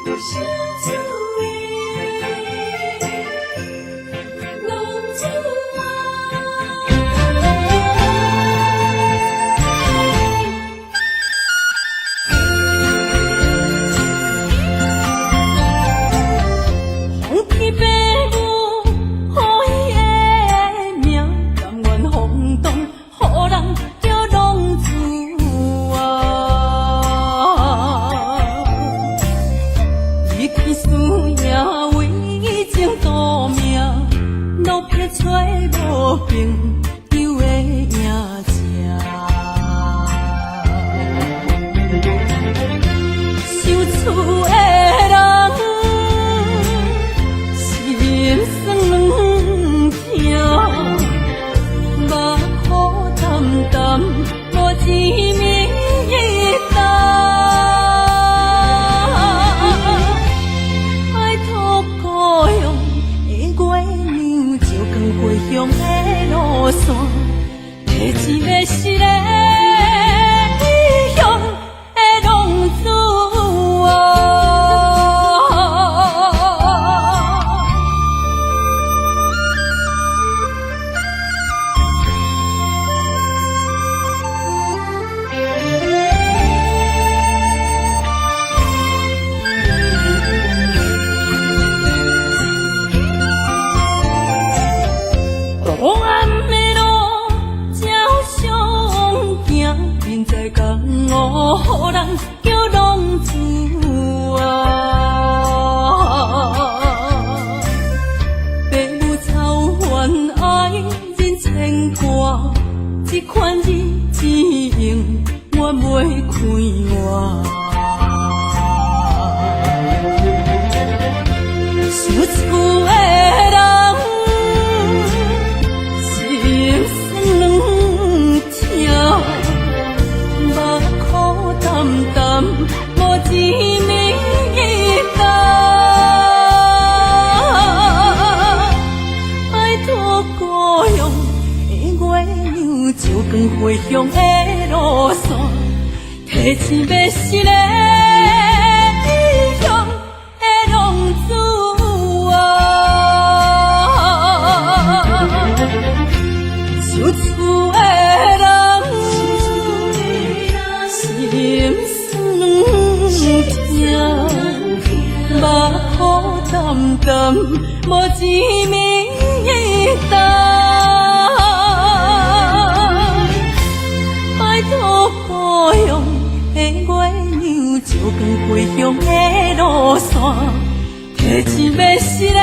小厝的浪子皇天父母，予伊的命，甘愿放荡，予人叫浪子离开事业为情赌命，路撇找无朋友的影子。受厝的人心酸软痛，目苦淡淡无滋味重。爱托故乡的月娘，照光回乡的路线，提一个失个异乡的浪子黑暗的路，照常行，人在江湖，予人叫浪子父母操烦爱人牵挂，这款日子用我袂开换。受厝的人心酸软痛，目苦淡淡无滋味重。爱托故乡的月娘，照光回乡的路线，提一个失个异乡的浪子受厝的人心酸痛，目苦淡淡无滋味重。爱托故乡的月娘，照光回乡的路线，提一个失个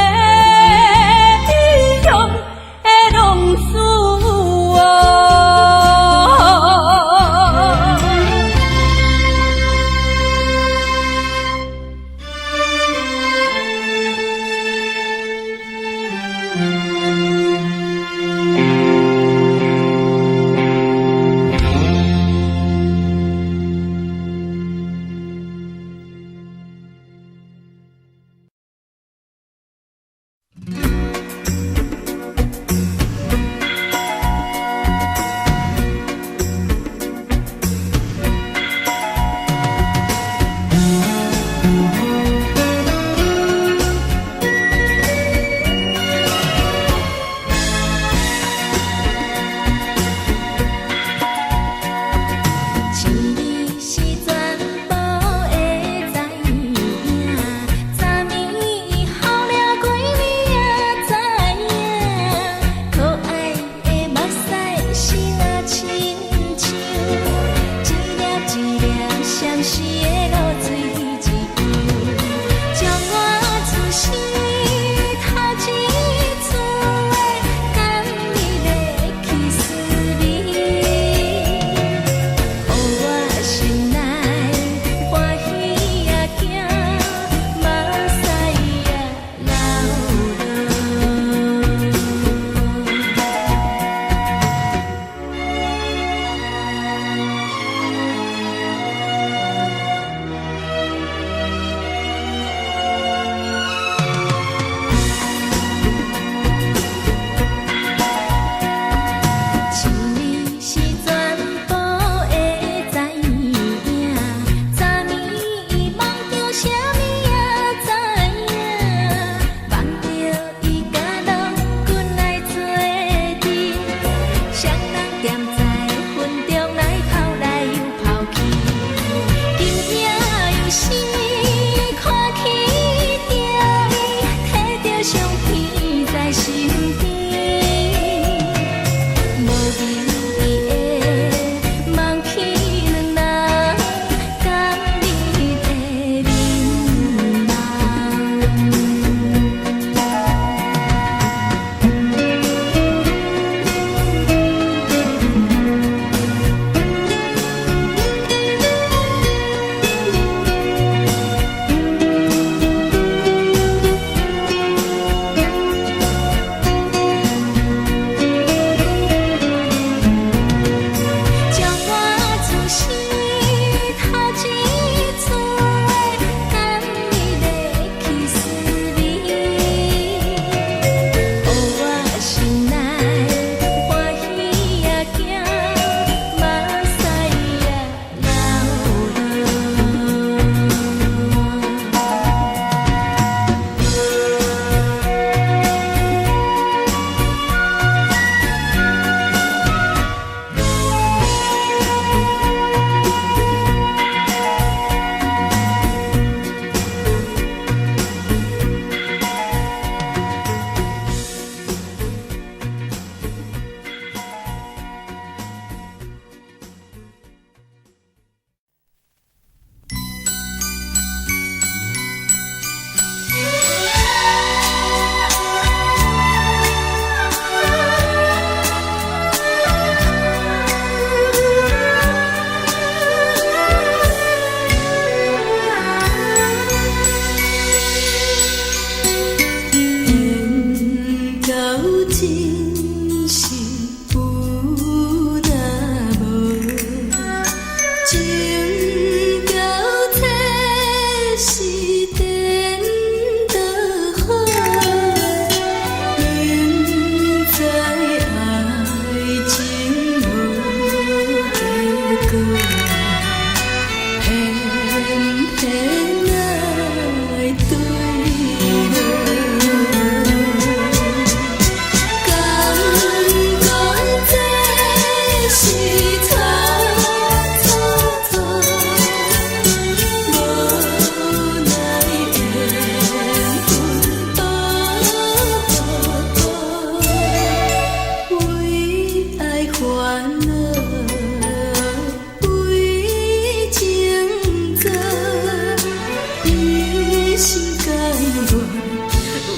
心甘愿为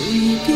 你疼。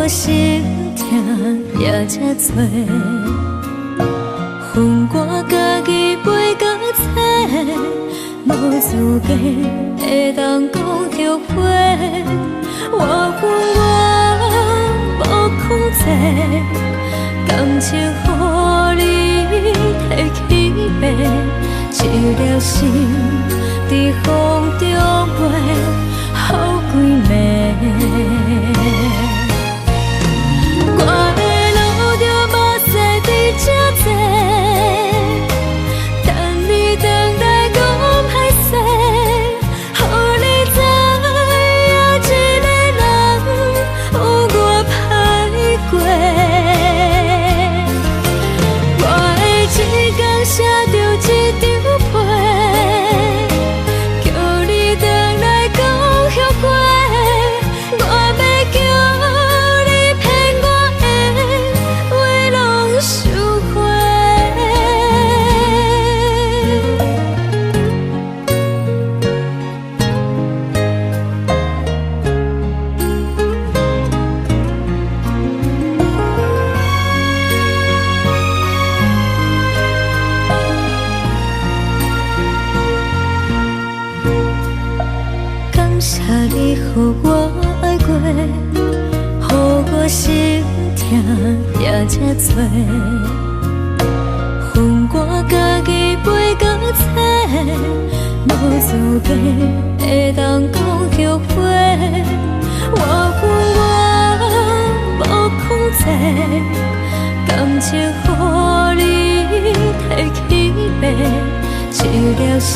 心痛也这多，恨我家己袂到切，无资格会当讲后悔。我恨我无控制，感情予你摕去卖，一粒心伫风中飞，好几暝。我的路着目屎伫这多，等你回来讲歹势，予你知影一个人有我歹过。我的一天写着一张被，叫你回来讲后悔。我要叫你予我爱过，予我心痛也这多，恨我家己袂到切，无资格会当讲后悔。我恨我无控制，感情予你摕去卖，一粒心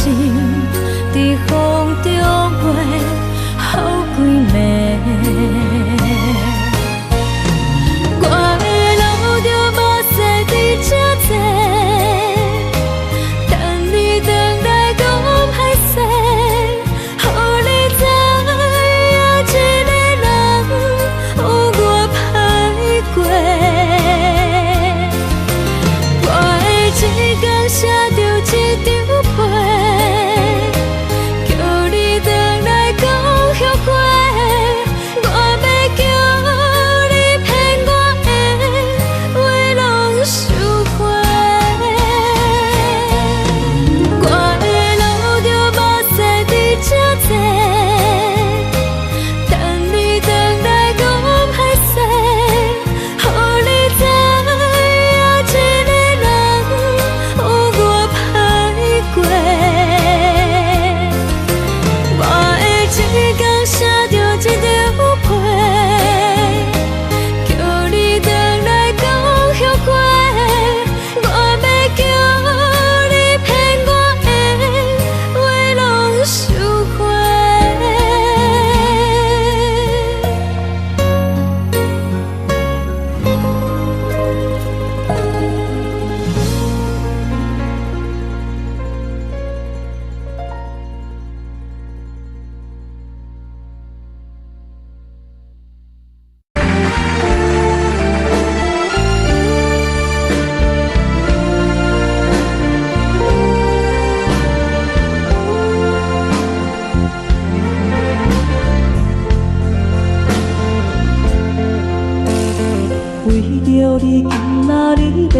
伫风中飞。好几暝。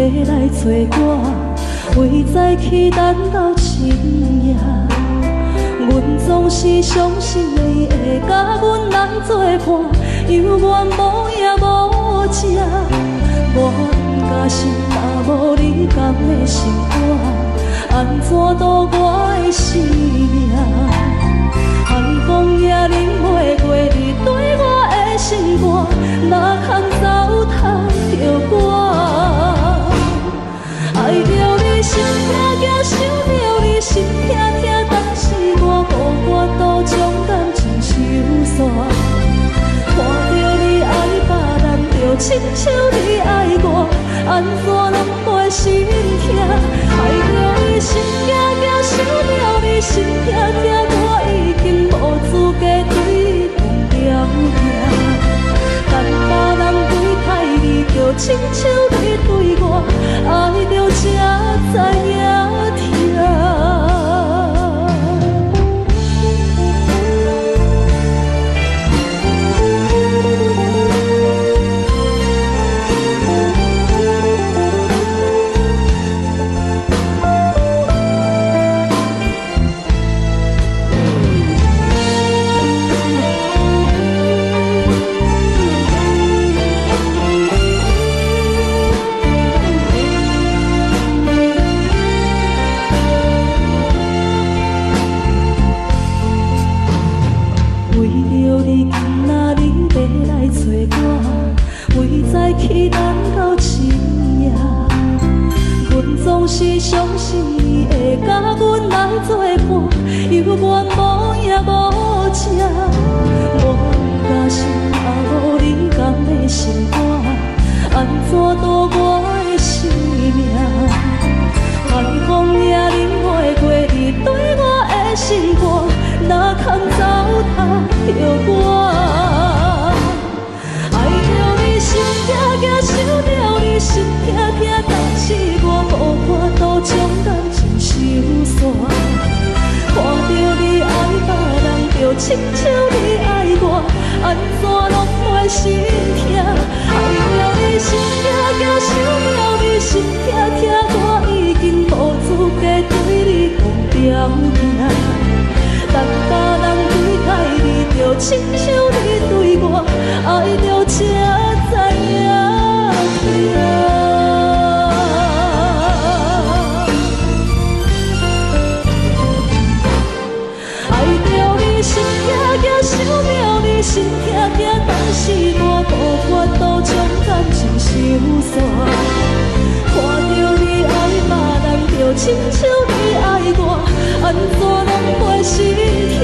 要来找我，为在期等到深夜。阮总是相信你会甲阮人作伴，犹原无影无迹。我假是若无你甘的心肝，安怎度我的生命？寒风也忍袂过你对我的心肝，哪通糟蹋着我？爱着你心痛痛，想着你心痛痛，但是我无法度将感情收煞。看着你爱别人，就亲像你爱我，安怎拢袂心痛？爱着你心痛痛，想着你心痛痛，我已经无资格对讲条件。但别人对待你，就亲像你对我，爱着才知影痛。期等到深夜，阮总是相信你会甲阮来作伴，犹原无影无迹。我假是若无你甘的心肝，安怎度我的生命？寒风也忍袂过你对我的心肝，哪通糟蹋着我？心痛痛，想着你心痛痛，但是我无法度将感情收煞。看着你爱别人，就亲像你爱我，安怎拢袂心痛？爱着你心痛痛，想着你心痛痛，我已经无资格对你讲条件。但别人对待你，就亲像你对我，爱着才知影痛。爱着你心痛痛，想着你心痛痛，但是我无法度将感情收煞。看着你爱别人，就亲像你爱我，安怎拢袂心痛？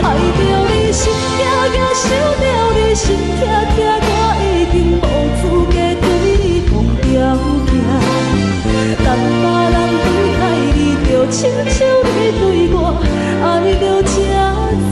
爱着你心痛痛，想着你心痛痛，我已经无资格对你讲条件。但别人对待你，就亲像你对我，爱着才知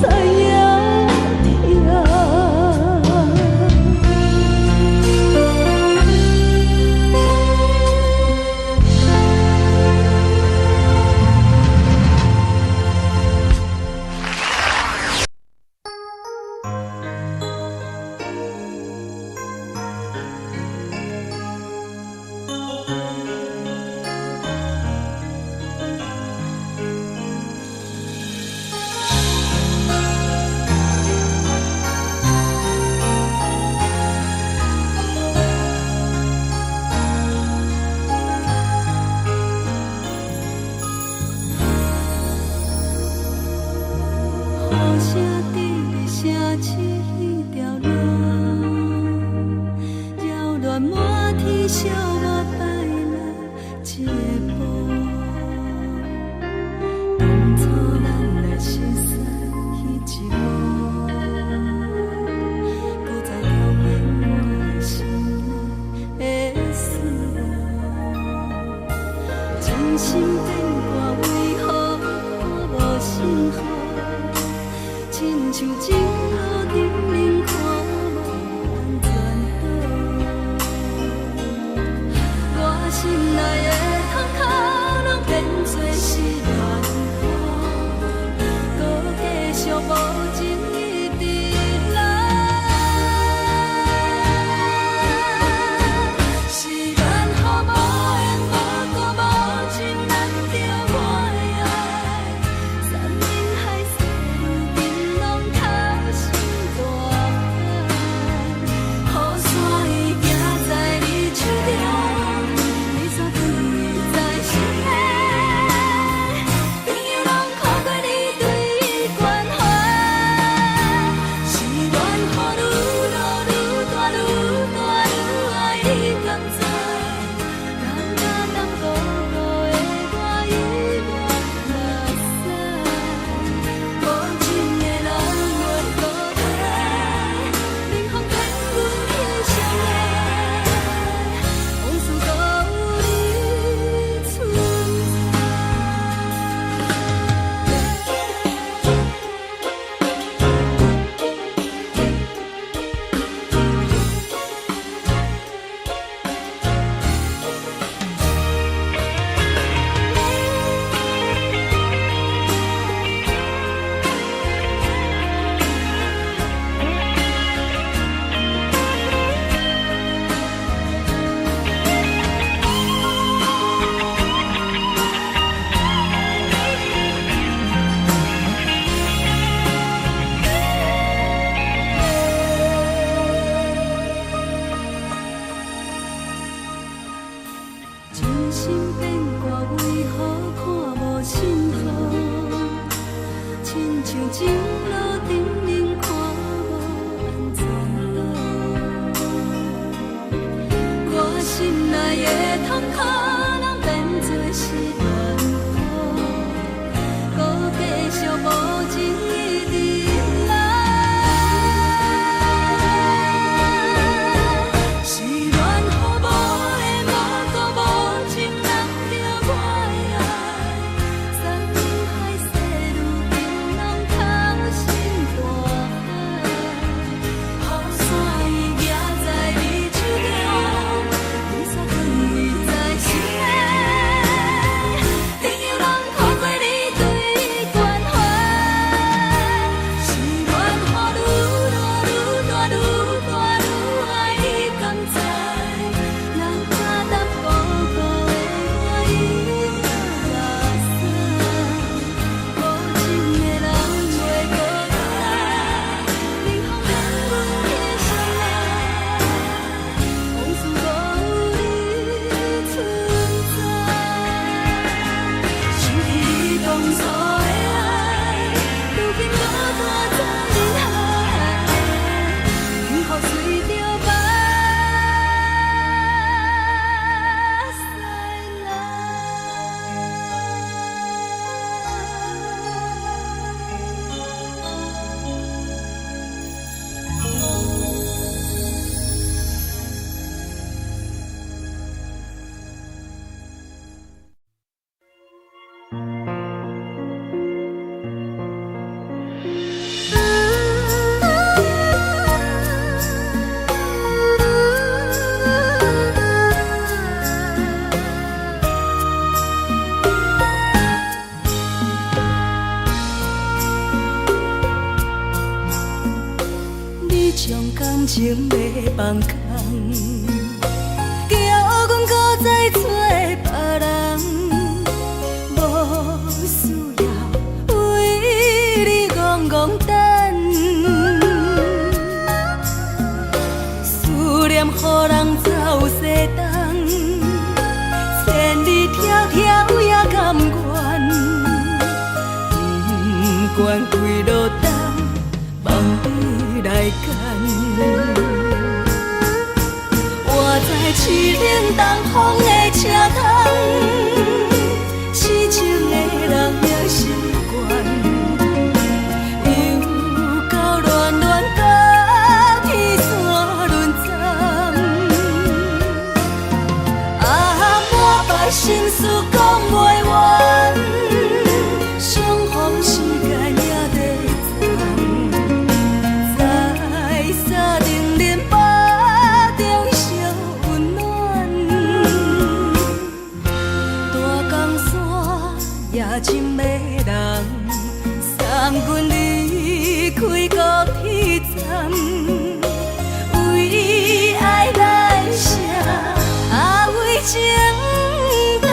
影痛。的痛苦，拢变作是痛苦，搁继续无情一直来。是缘予无的无辜无情人着我的爱，山盟海誓如今拢透心大海，雨伞伊举在你手中，雨伞放你在心内，朋友拢透过你对关怀，是缘予愈大愈大愈大愈爱你甘知，人假答无辜的我已落伞，无情的人袂搁再来，冷风冷阮的心内，往事无你存在，想起你当初的爱，如今搁大在人海，幸福随着目屎你将感情要放空，叫阮搁再找别人，无需要为你戆戆等，思念予人走西东，千里迢迢也甘愿，不管几落冬，望你来干。我在凄冷东风的车窗，痴情的人也习惯，又到恋恋甲天山沦陷，满腹心事讲袂完，相逢时间也在站，在沙定林巴中烧温暖，大江山夜深的人，送阮离开高铁站，为爱来写为情长。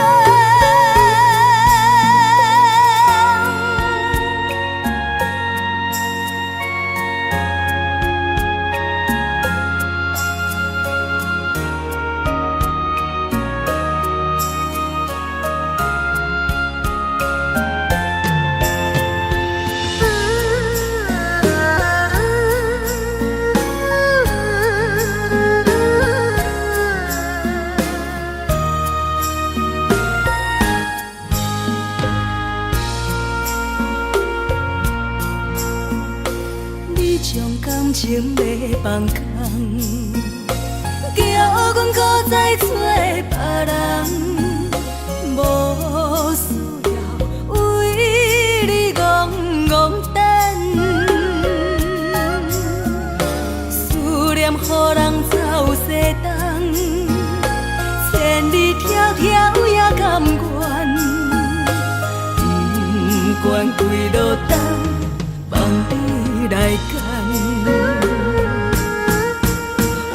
你将感情要放空，叫阮搁再找别人，无需要为你戆戆等，思念予人走西东，千里迢迢也甘愿，不管几落冬，望你来干。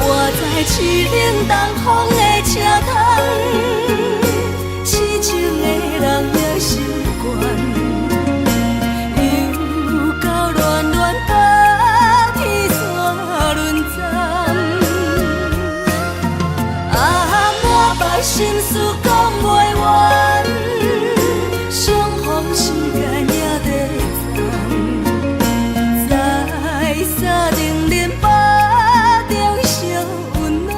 我在凄冷东风的车窗，痴情的人也习惯，又到恋恋甲天山沦陷，满腹心事讲袂完，相逢时间也在站，在沙定林巴中烧温暖，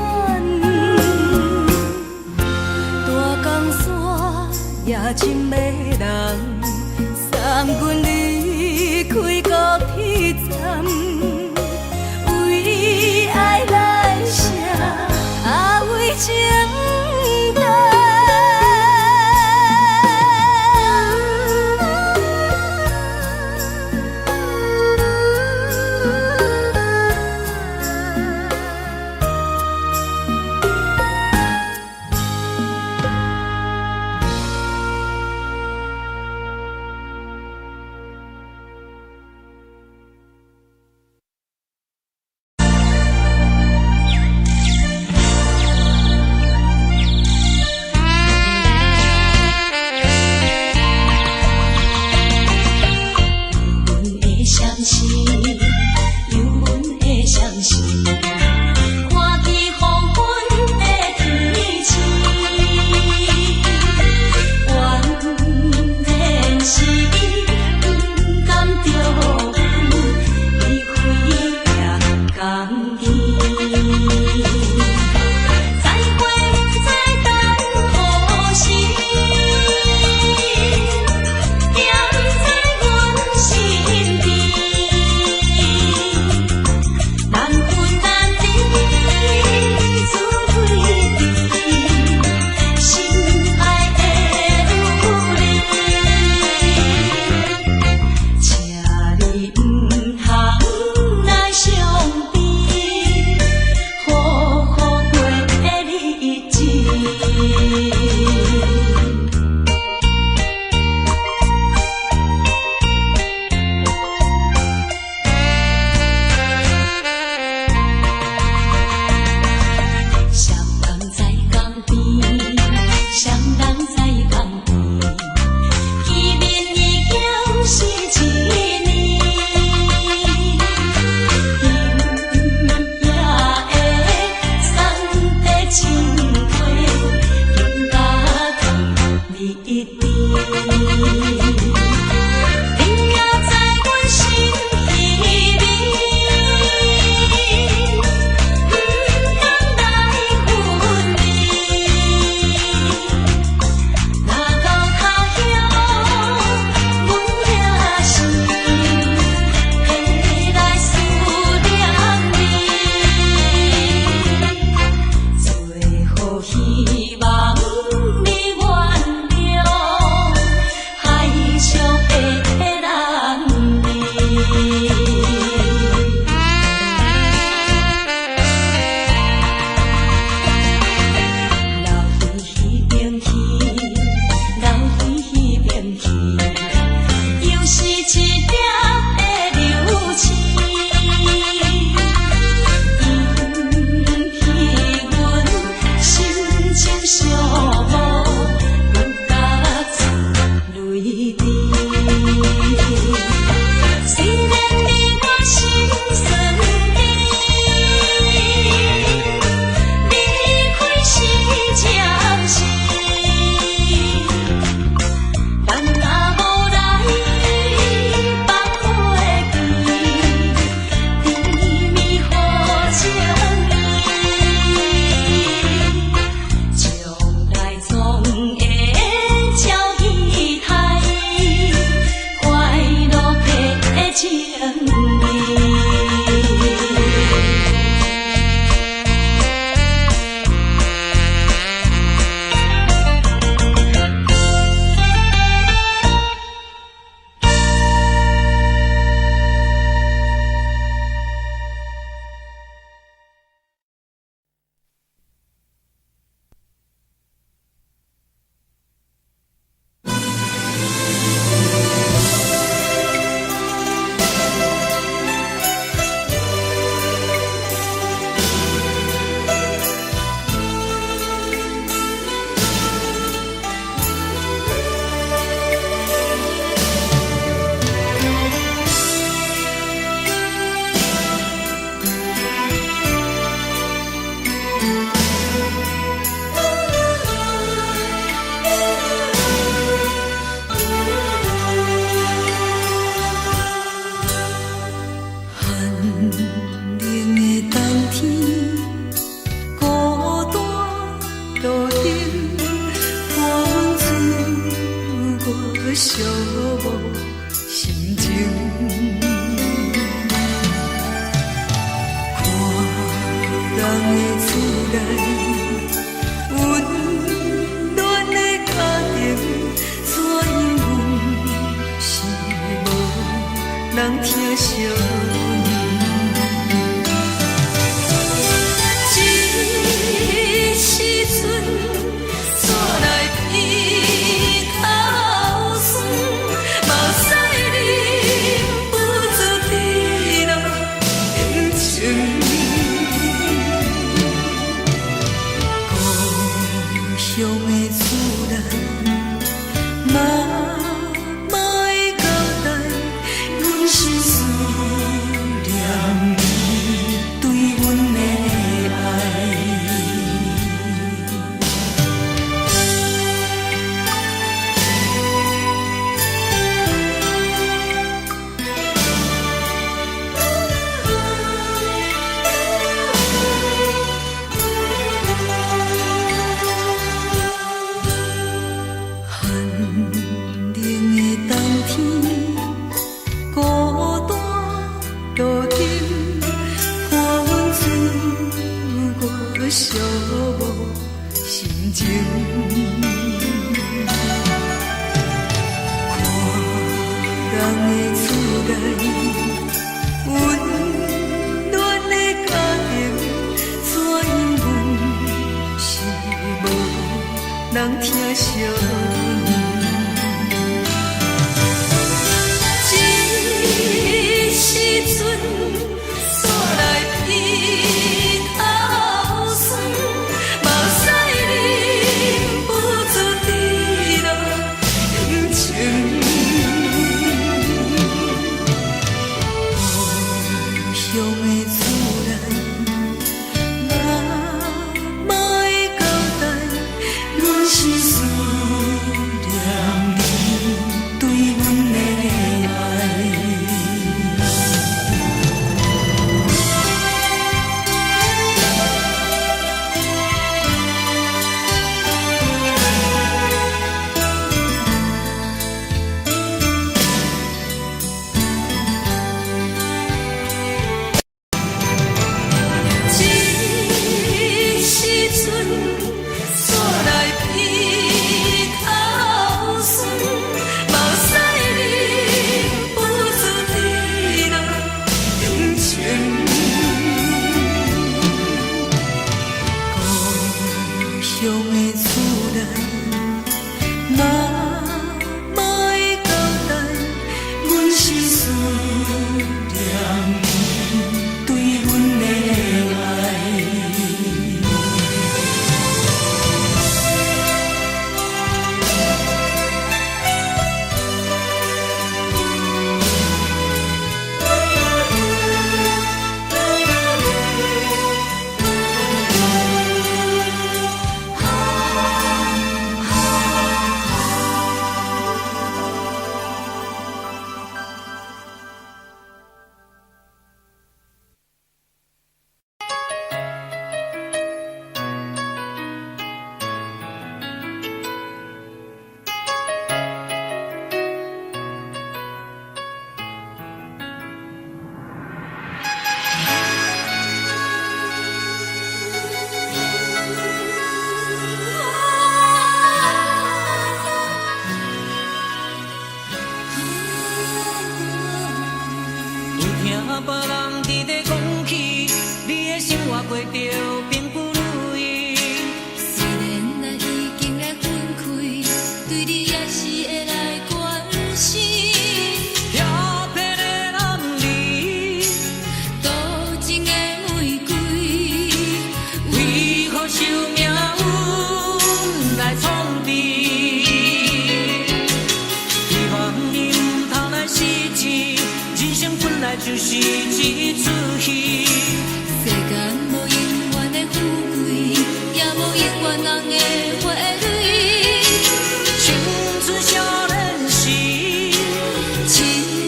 寂寞心情。看人的厝内温暖的家庭，怎因阮是无人疼惜？就是一出戏。世间无永远的富贵，也无永远人的花蕊。青春少年时，亲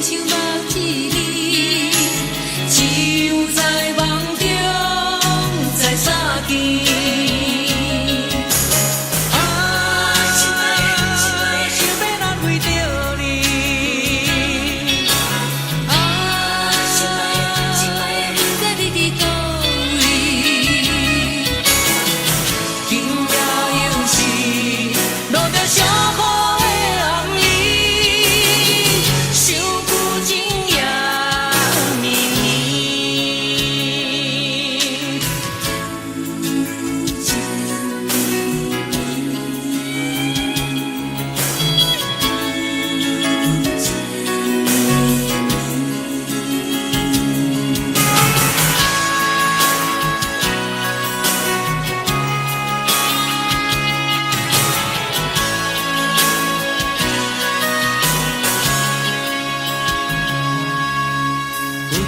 像目睭里，只有在梦中才相见。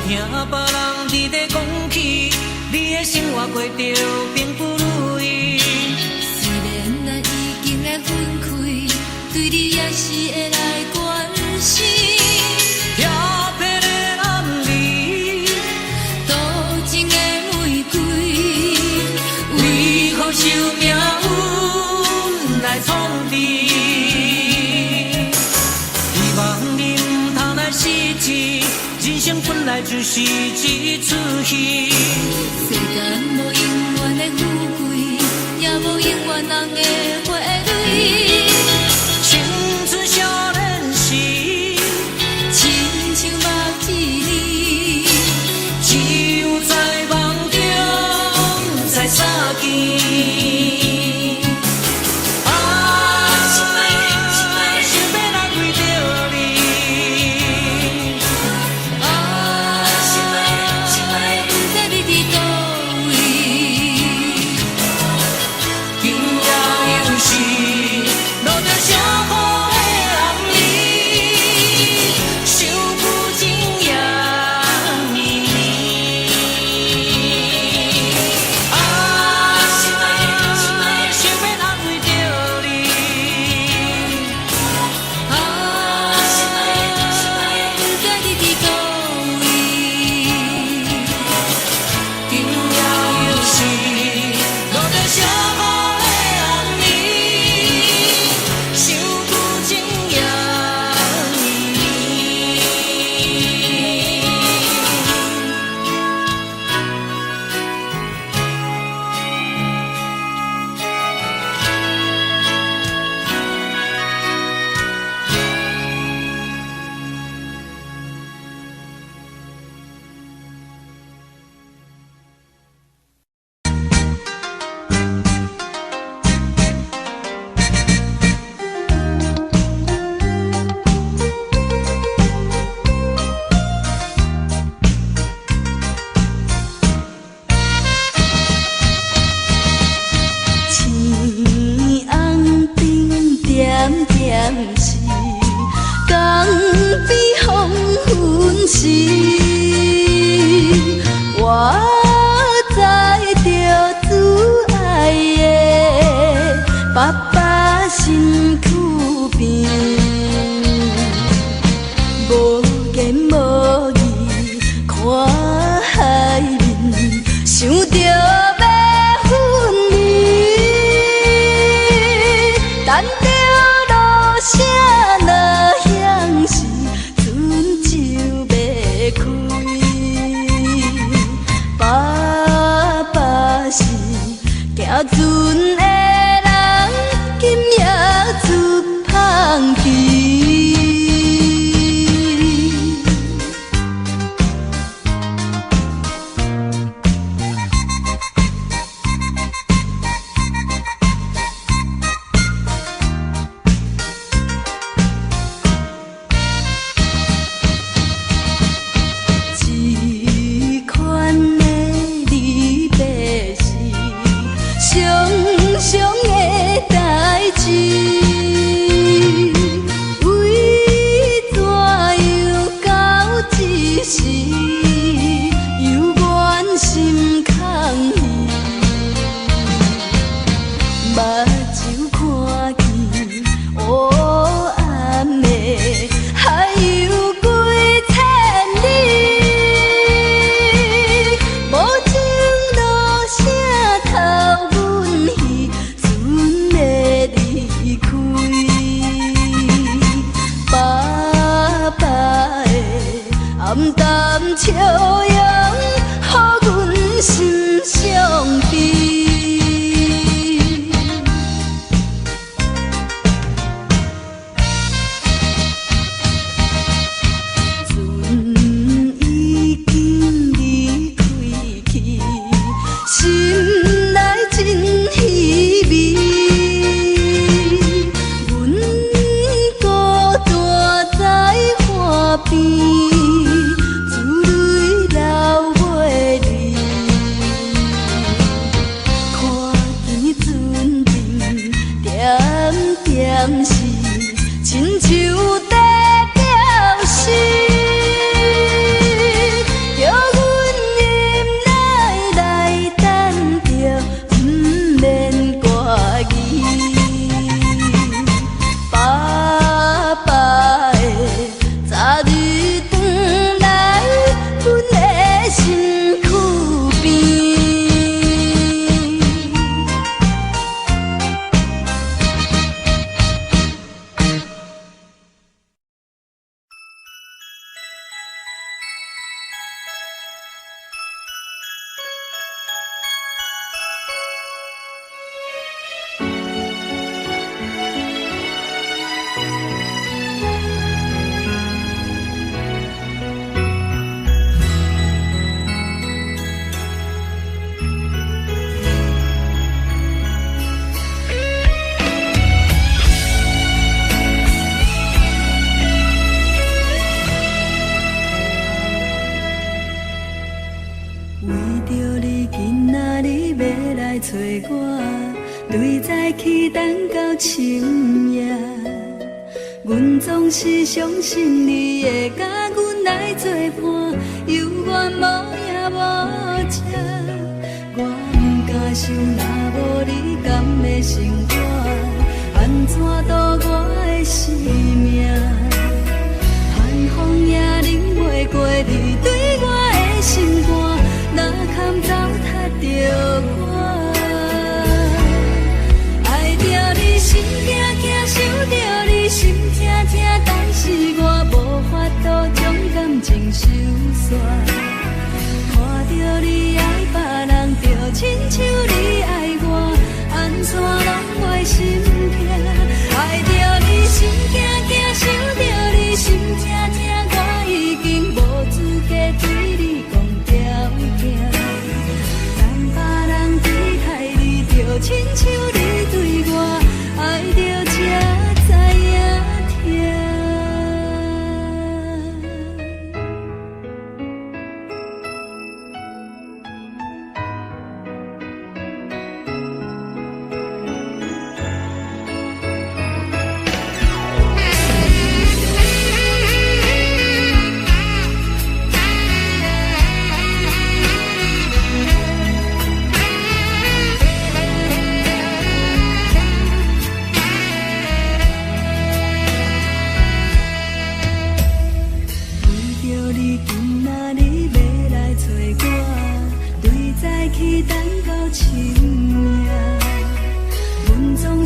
听别人伫咧讲起，你的生活过着并不如意。虽然咱已经来分开，对你也是会来关心。飘泊的暗里，多情的玫瑰，为何受命运来创治？希望你唔通来失志。 人生本来就是一出戏，世间无永远的富永远人的花蕊。青春少年时，亲像目一年，只有在梦中才相见。是江边黄昏时，我知着挚爱的爸爸身躯边，无言无语看海面，想着要分离，等着。声若响时，船就要开。来找我，对早起等到深夜。阮总是相信你会甲阮来作伴，犹原无影无迹。我不敢想，若无你甘会生活，安怎度我的生命？寒风也忍袂过你对我的心肝，哪堪糟蹋着我？爱着你心惊惊，想着你心痛痛，但是我无法度将感情收煞。看着你爱别人，就亲像你爱我，安怎拢袂心痛？爱着你心惊惊，想着你心痛痛，我已经无资格对你讲条件。等别人对待你，就亲像你对我，爱着才知影痛。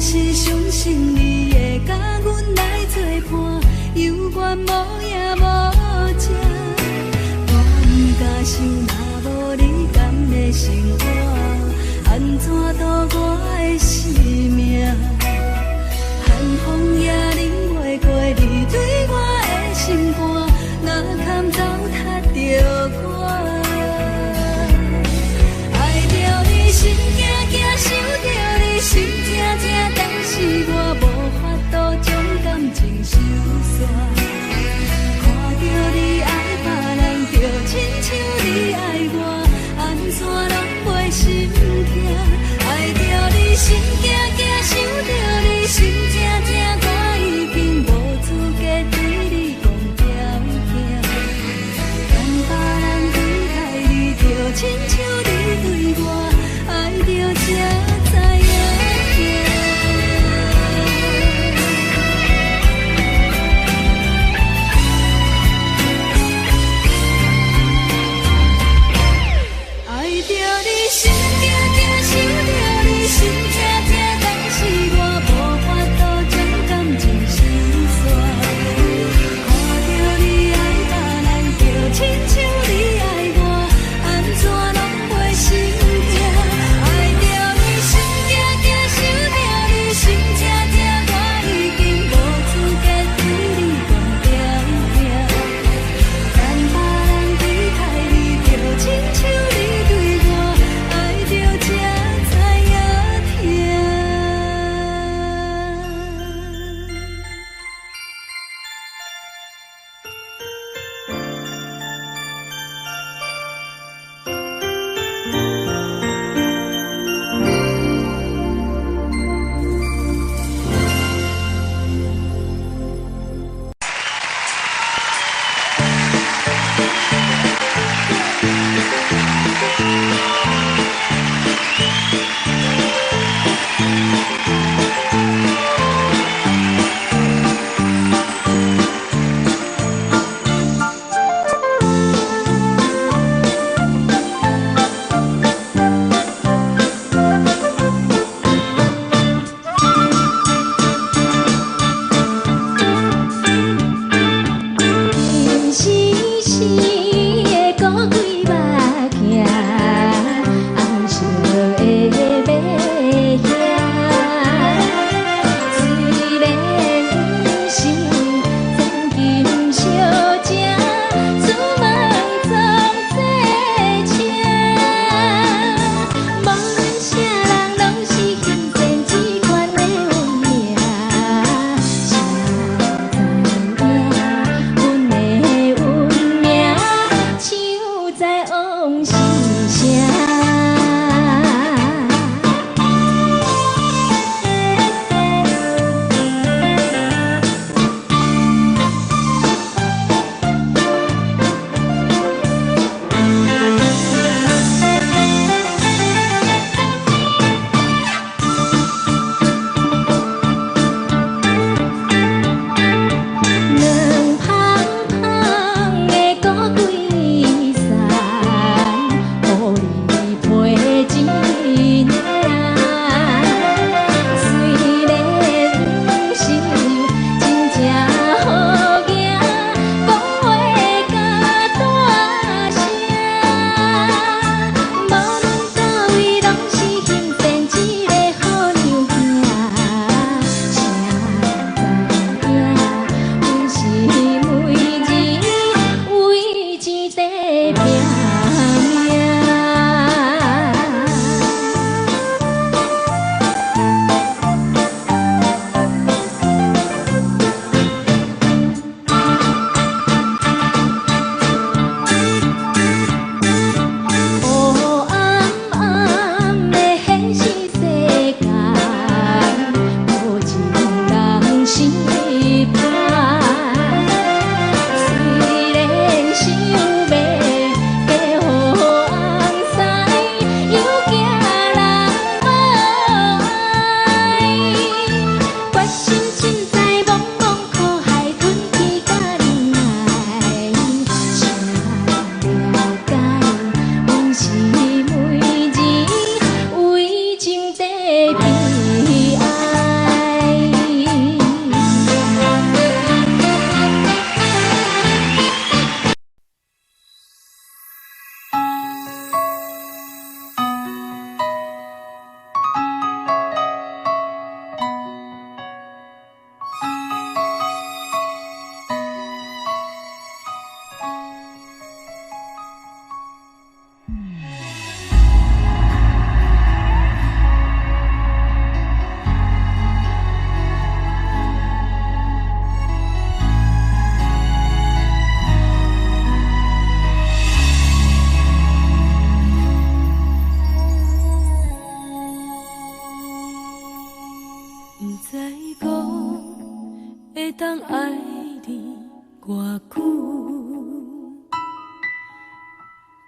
是相信你会甲阮来作伴，犹原无影无迹。我不敢想，若无你甘会生活，安怎度我的生命？寒风也忍袂过你对我的心肝，哪堪糟蹋着我？爱着你心惊惊，想着你心痛痛，但是我无法度将感情收煞。看着你爱别人，就亲像你爱我，安怎拢袂心痛？爱着你心惊惊，想着你心痛痛，我已经无资格对你讲条件。等别人对待你，就亲像你对我，爱着才知影痛。爱着你心惊惊，想着你心痛痛，但是我无法度将感情收煞。看着你爱别人，就亲像你爱我，安怎拢袂心痛？爱着你心惊惊，想着你心痛痛，我已经无资格对你讲条件。等别人对待你，就亲像你对我，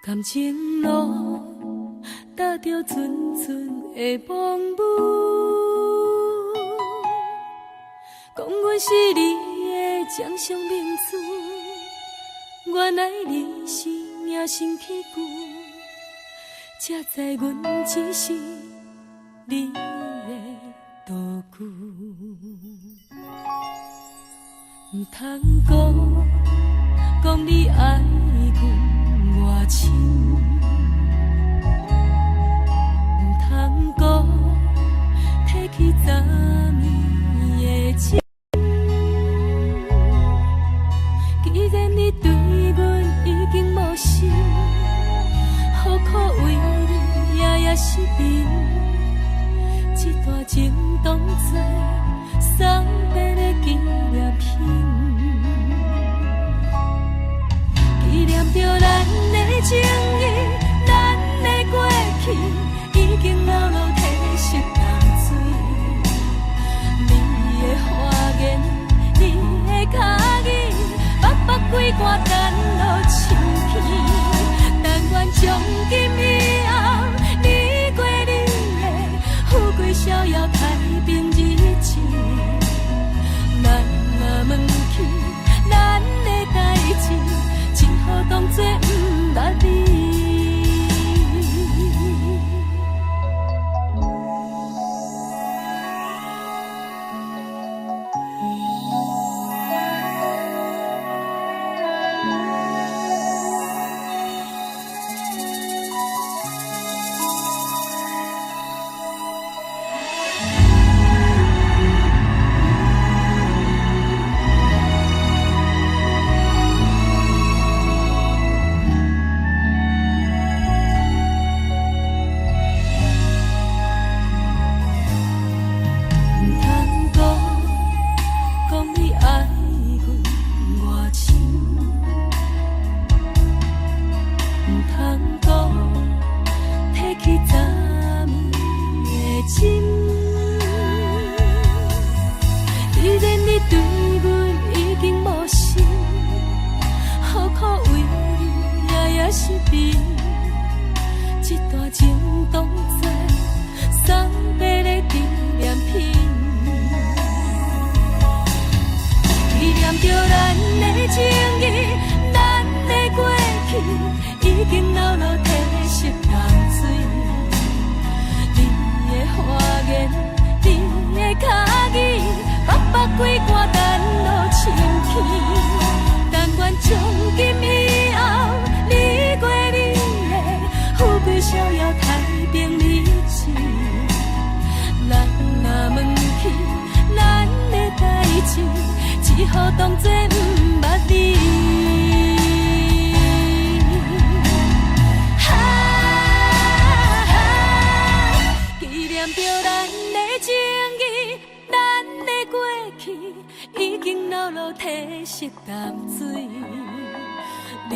感情路踏着阵阵的风雨，讲阮是你的掌上明珠，原来你是命生起句，才知阮只是你的道具。唔通讲你爱阮偌深，唔通讲提起昨暝的情。既然你对阮已经无心，何苦为你夜夜失眠？这段情当作送别的纪念品，纪念着咱的情谊，咱的过去已经流露褪色淡水。你的花言，你的脚语，白白几挂等落深片。但愿从今以后，你过你的富贵逍遥太平日子。咱若问起咱的代志，只好当作不捌你。只好当作不捌你。纪念着咱的情谊，咱的过去已经流露褪色淡水。你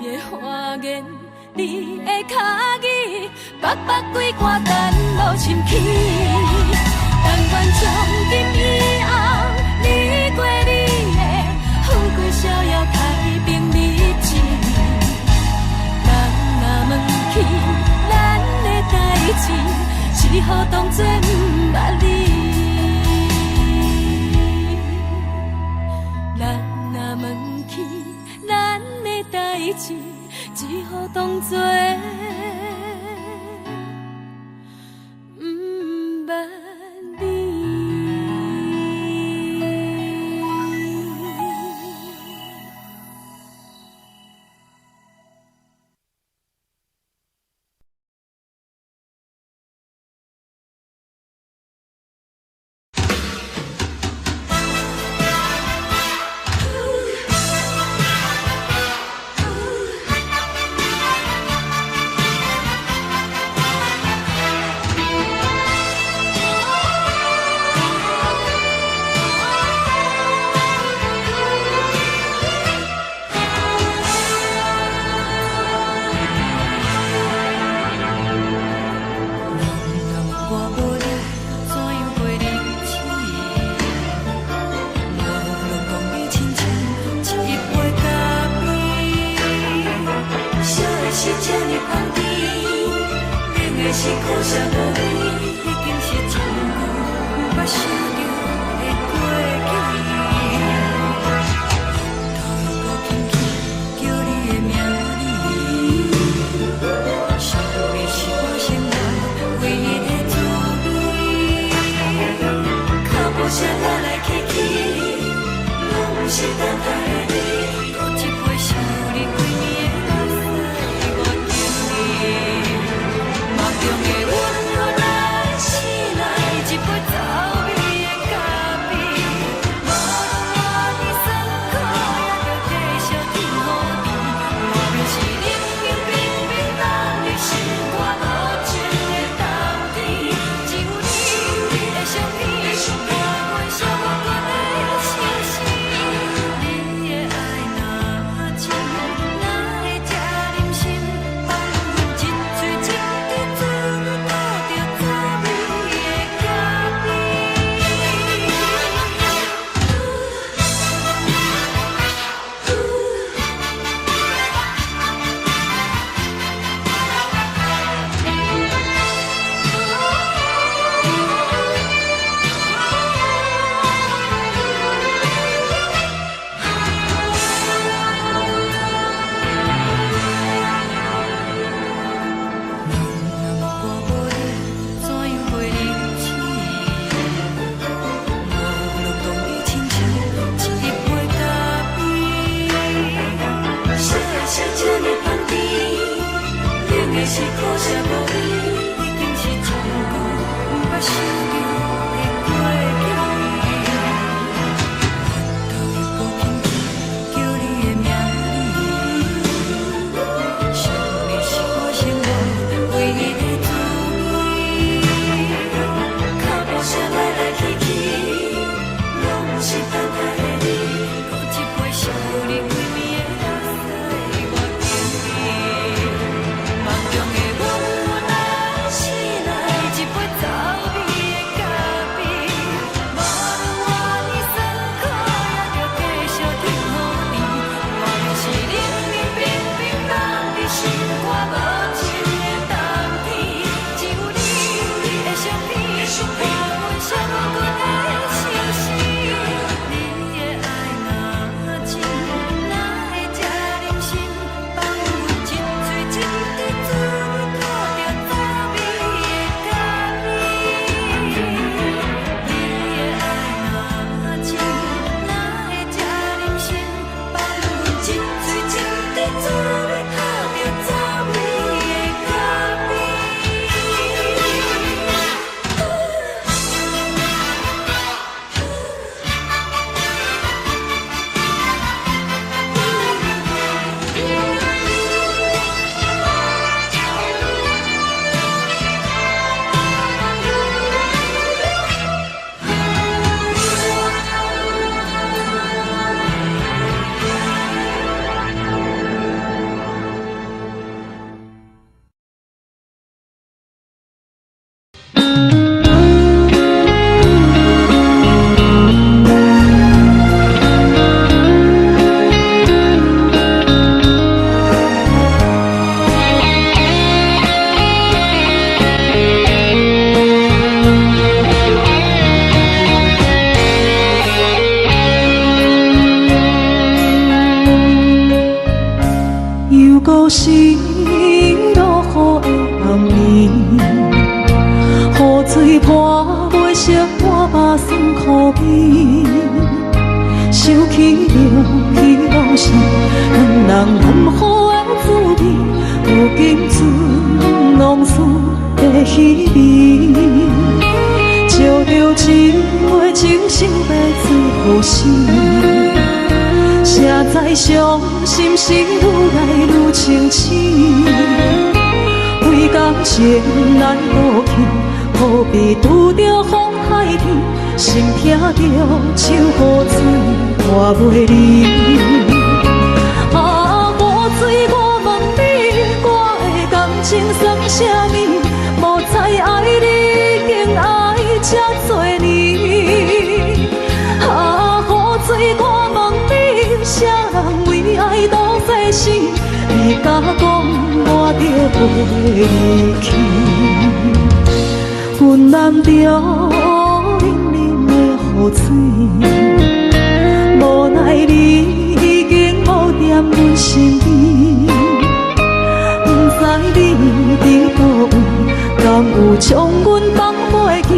的花言，你的脚语，白白几挂等落深起。但愿从今以后，你过你的富贵逍遥太平日子。咱若问起咱的代志，只好当作不捌你。咱若问起咱的代志，只好当作不捌你。的是苦涩无味，已经是一句捌想着的过去。头又无轻轻叫你的名字，想你是我生活唯一的滋味。脚步声来来去去，拢是等待的你。搁一杯想你几暝的垃圾，我敬你。梦中的阮予来醒来，一杯走味的咖啡。无论我的酸苦，也着继续甜乎甜。我就是冷冷冰冰冷的心肝无情的冬天。只有你的相片，我想我过的心事。你的爱若真，哪会这忍心放阮一嘴一滴滋味，靠着走味的咖啡。怎样袂离弃？无论讲你亲像一杯咖啡，小的是这呢香甜，冷的是苦涩无味，已经是一句捌想着的过去。头又无轻轻叫你的名字，想你是我生活唯一的滋味。脚步声来来去去，拢是等待的你。搁一杯想你几暝的垃圾，我敬你。梦中的阮予来醒来，一杯走味的咖啡。无论我的酸苦，也着继续甜乎甜。我就是冷冷冰冰冷的心肝无情的冬天。只有你的相片，伴阮相我过的心事。你的爱若真，哪会这忍心放阮一嘴一滴滋味，靠着走味的咖啡。你的爱若真，哪会这忍心放阮一嘴一滴滋味，靠着走味的咖啡。又搁是落雨的暗暝，雨水泼袂熄我目酸苦味，想起着彼拢是两人暗好的滋味，如今存拢输的稀微，照着一月情深白水雨丝。谁知伤心事愈来愈清醒，为感情难过去，何必拄着风海天，心听着秋雨水我袂离。啊，雨水我问你，我的感情算啥物？无知爱你竟爱这多年。啊，雨水我问你，啥人为爱都死心？你敢讲我着袂离去？阮难着冷冷的雨水，无奈你已经无踮阮身边，不知你伫倒位，敢有将阮放袂记？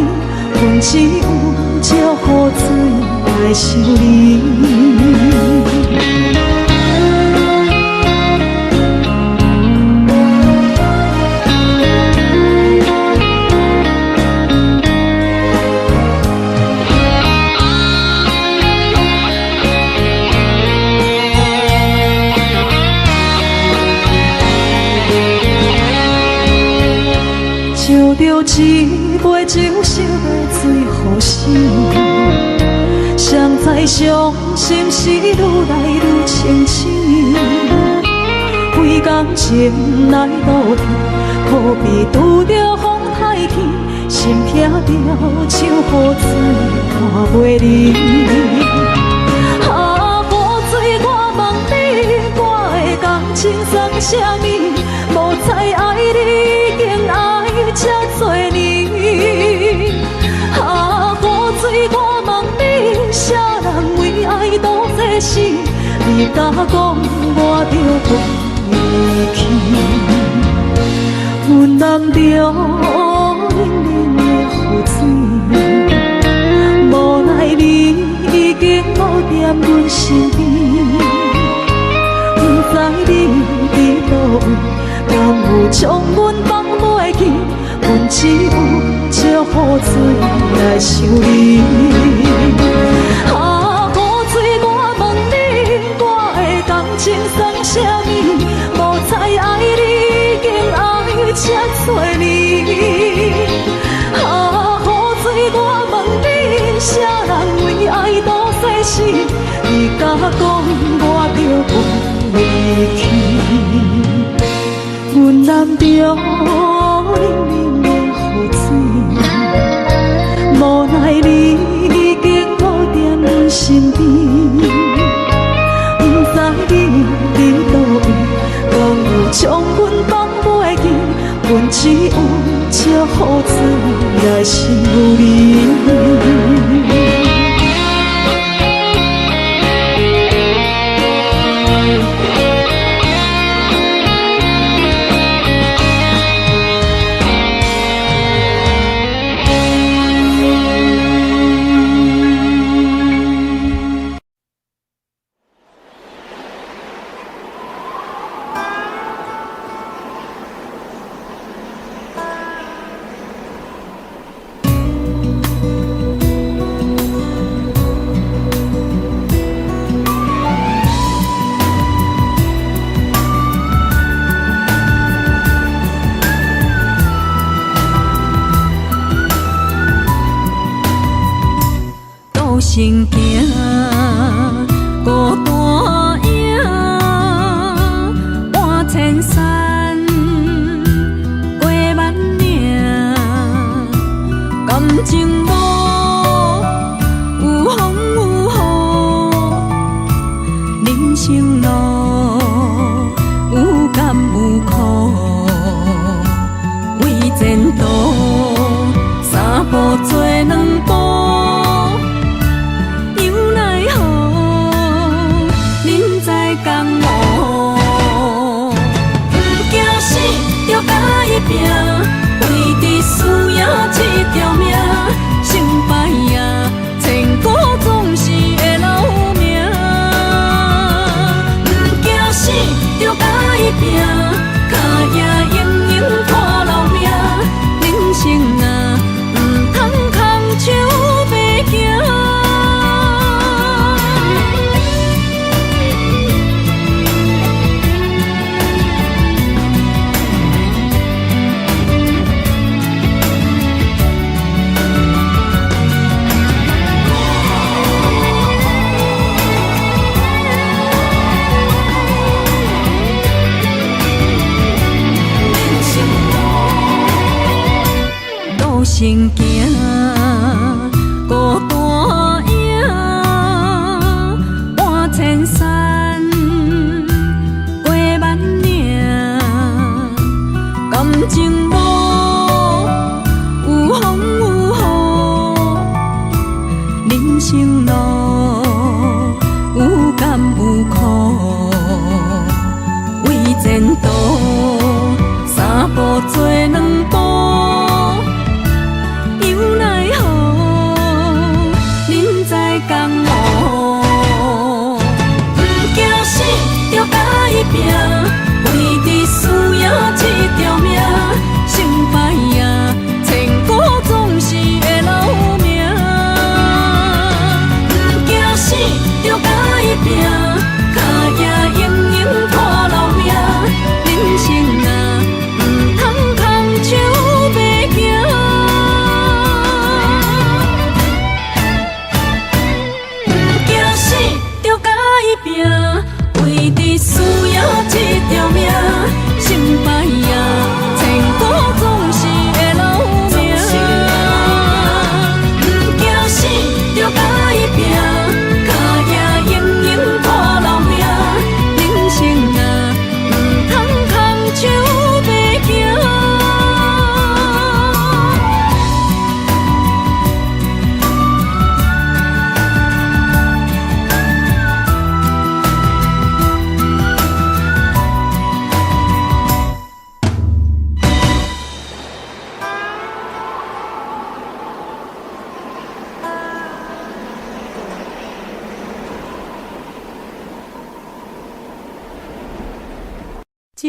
阮只有借雨水来想你。烧着一杯酒色的水予心，谁知伤心事愈来愈清醒。几工前来倒停，可比拄着风太起，心痛着像雨水看袂离。啊，雨水，我问你，我的感情算啥物？无再爱你，竟爱这多年。啊，雨水，我问你，啥人为爱赌这死？你甲讲我着飞去，阮难着冷冷的雨水，无奈你已经无踮阮身边，不知你伫倒位，敢有将阮放袂记？阮只有借雨水来想你。啊，雨水，我问你，我的感情算啥物？无再爱你，竟爱这多年。啊，雨水，我问你，啥人为爱赌世事？你甲讲我着飞去，阮难着冷冷的雨水，无奈你已经无踮阮身边，不知你伫倒位，敢有将阮放袂记？阮只有借雨水来想你。行行，孤单影，半千山，过万岭，感情无有风有雨，人生路有甘有苦，为前途三步做两步。为伫输赢这条命，成败赢，千古总是会留名。不惊死，着甲伊拼，脚也用用拖留命。人生啊，唔通空手白行。行行，孤单影，半千山，过万岭，感情无有风。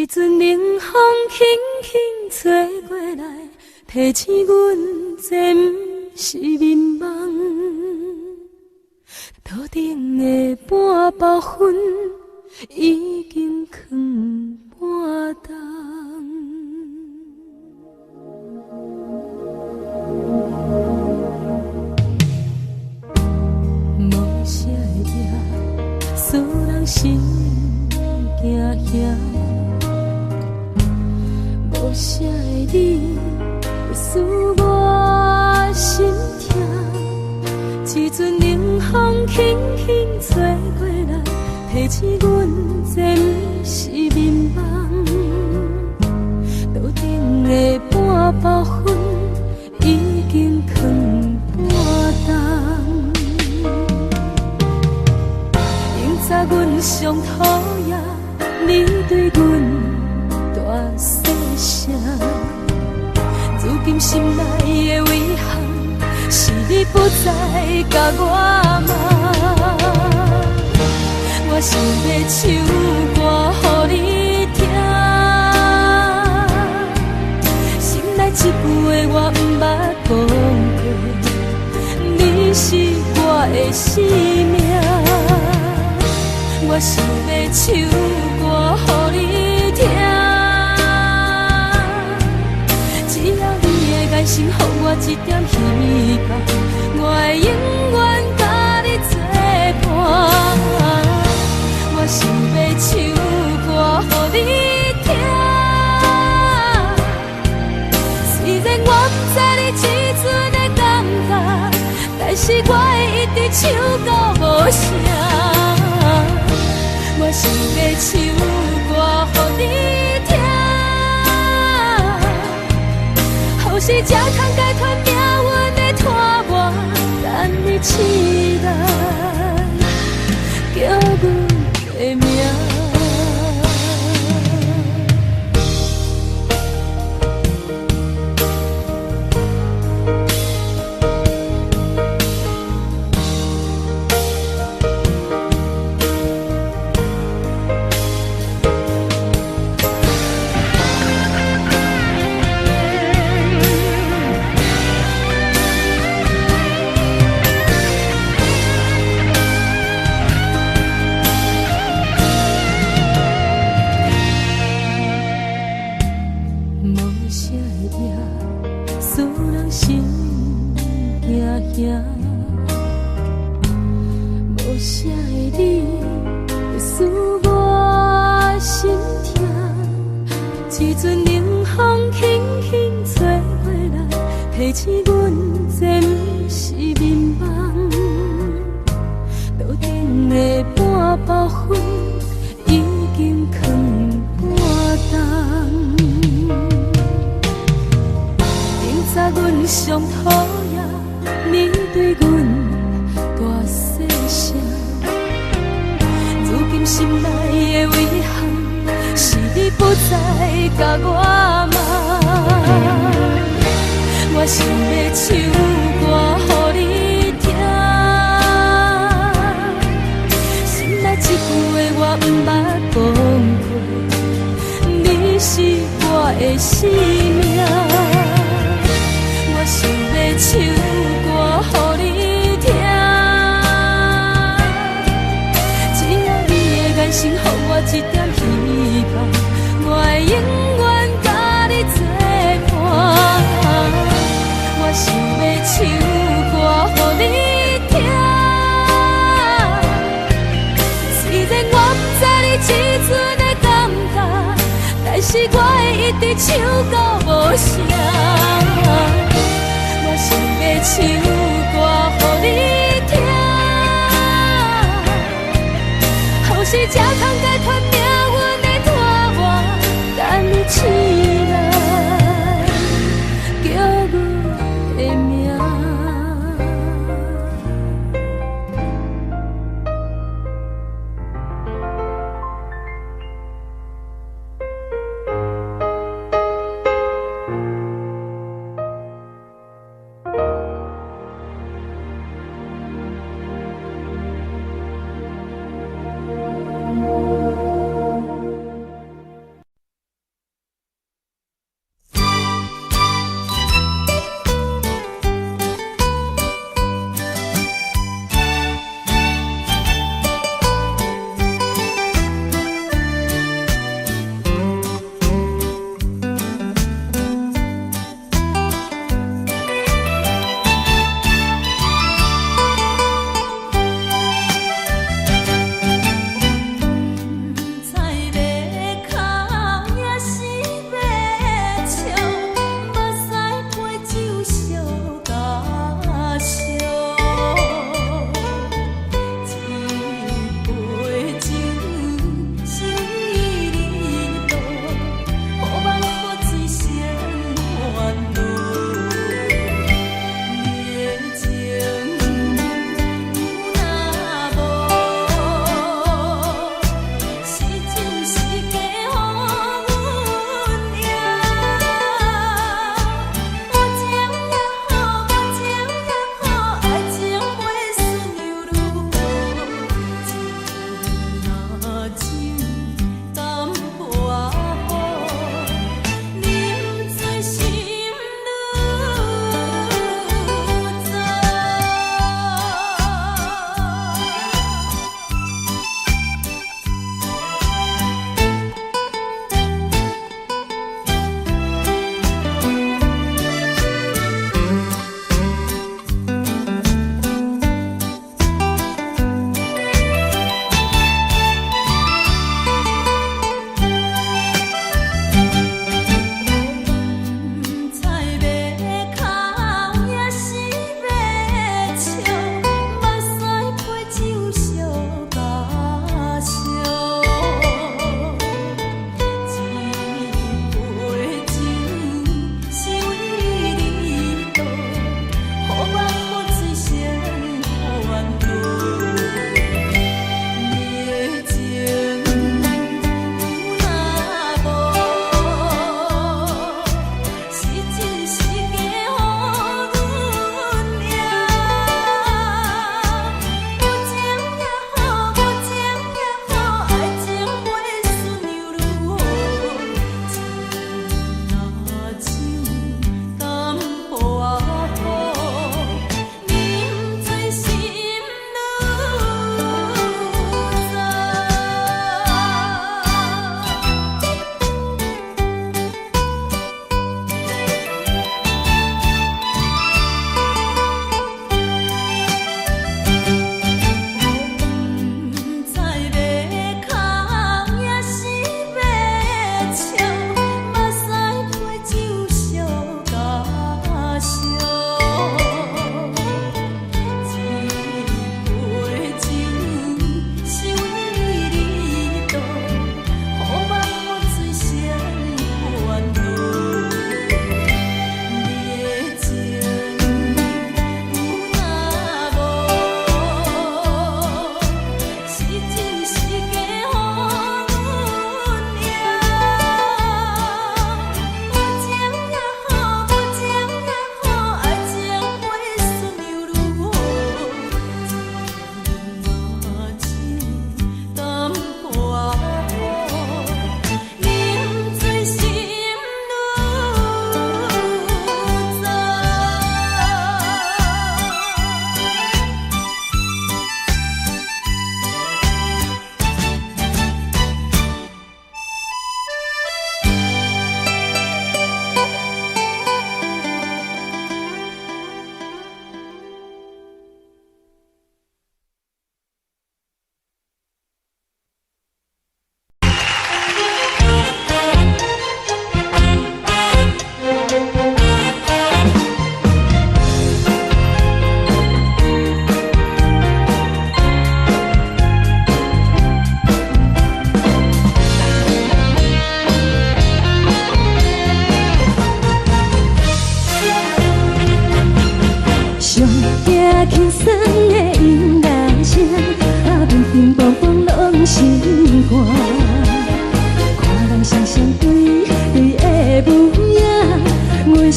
一阵冷风轻轻吹过来，提醒阮这不是眠梦。头顶的半包云已经藏半冬。无啥会赢，使人心惊惊。无啥的你，会使我心痛。一阵冷风轻轻吹过来，提醒阮这不是眠梦。头顶的半包云已经藏半冬。明早阮上讨厌你对阮大细声，如今心内的遗憾，是你不再甲我骂。我想要唱歌予你听，心内一句话我不捌讲过，你是我的生命。我想要唱歌予你听，只要你的眼神予我一点希望，我会永远甲你作伴。我想要唱歌予你听，虽然我不知你这阵的感觉，但是我会一直唱到无声。我想要唱歌予你听，后世才通解脱命运的拖磨，等你醒来，叫阮的名。无啥的你，会使我心痛。一阵冷风轻轻吹过来，提醒阮这不是眠梦。头顶的半包云已经藏半冬。明早阮上讨厌你对阮大细声，如今心内的遗憾，是你不再甲我骂。我想要唱歌予你听，心内一句话我不捌讲过，你是我的生命。我想要唱歌予你听，只要你的眼神予我一点希望，我会永远甲你作伴。我想要唱歌予你听，虽然我不知你这阵的感觉，但是我会一直唱到无声。我想要唱歌予你听，后世才通解脱命运的拖磨，等你醒来，叫阮的名。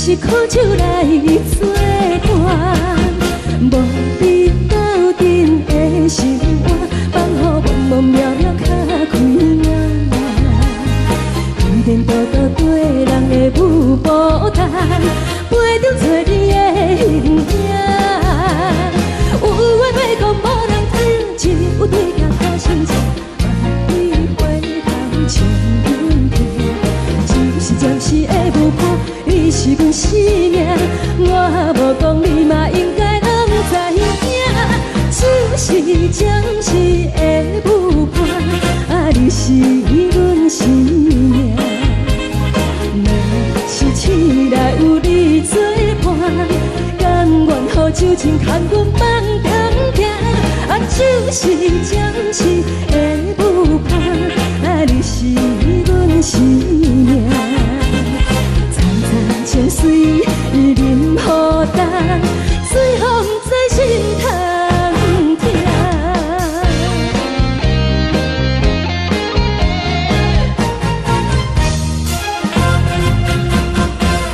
是苦酒来作伴。无你斗阵的心肝，放予茫茫渺渺较开眼。一点多多对人的舞步弹，陪着做你的形影。有话要讲无人听，只有对镜头心情。万里回头唱阮听，就是暂时的舞伴，你是阮生命。我无讲你嘛应该拢知影，就是暂时的舞伴，啊你是阮生命。若是醒来有你作伴，甘愿予酒精牵阮梦通行，啊就是暂时的舞伴，啊你是阮生命。层层情水任予担，水风在心通听。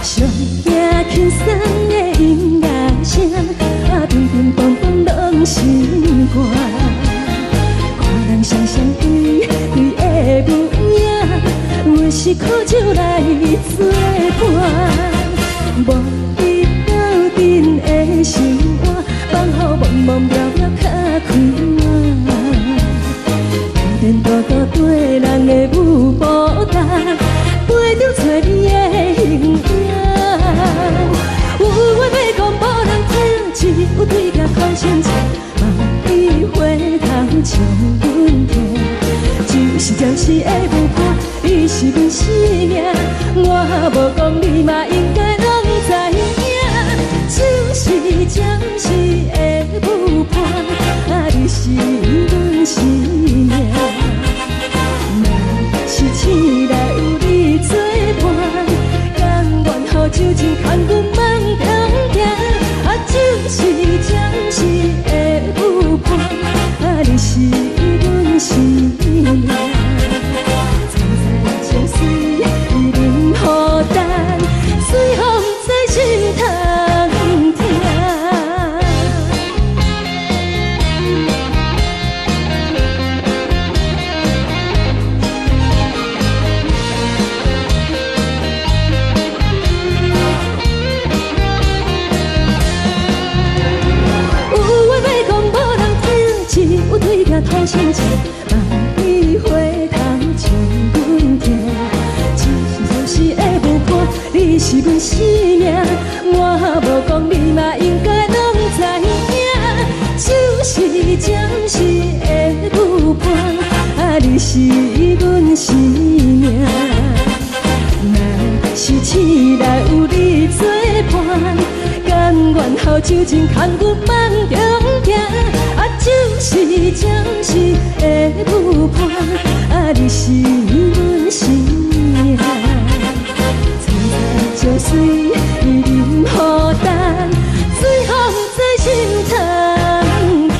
上惊轻松的音乐声，啊乒乒乓乓拢心肝。看人双双对对的舞影，我是苦酒来作伴。无你斗阵的心肝，放予茫茫渺渺较开眼。一点多多对人的舞步弹，陪着做你的形影。有话要讲无人听，只有对镜头心情。万里回头唱阮听，就是暂时的舞伴，你是阮生命。我无讲你嘛应该拢知影，就是暂时的舞伴，啊你是阮生命。若是醒来有你作伴，甘愿予酒精牵阮梦通行，啊就是暂时的舞伴，啊你是阮生命。层层情水任予担，水风在心通听。头心情，万里回头唱阮听，就是暂时的舞伴，你是阮生命。我无讲你嘛应该拢知影，就是暂时的舞伴，啊你是阮生命。若是醒来有你作伴，甘愿予酒精牵阮梦中行，啊就是暂时的舞伴，啊你是阮生命。层层情水任予担，水风在心通听。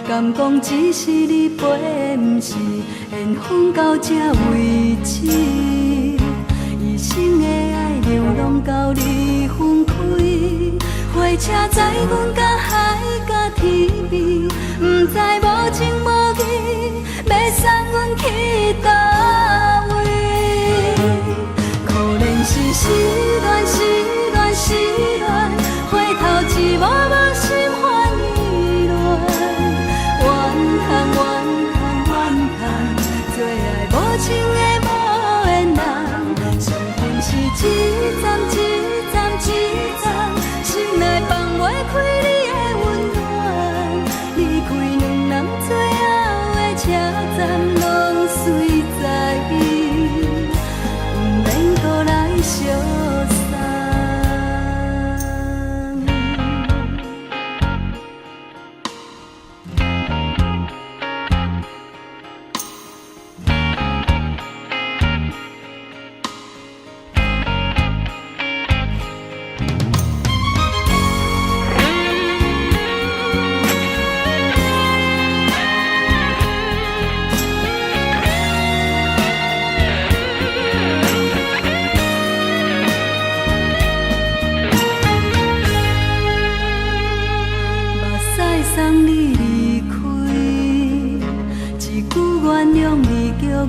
敢讲只是你陪，不是缘分到这为止。一生的爱流浪到你分开，火车载阮甲海甲天边，不知无情无义，要送阮去倒位？可怜是失恋，失恋，失恋，回头一幕幕心烦。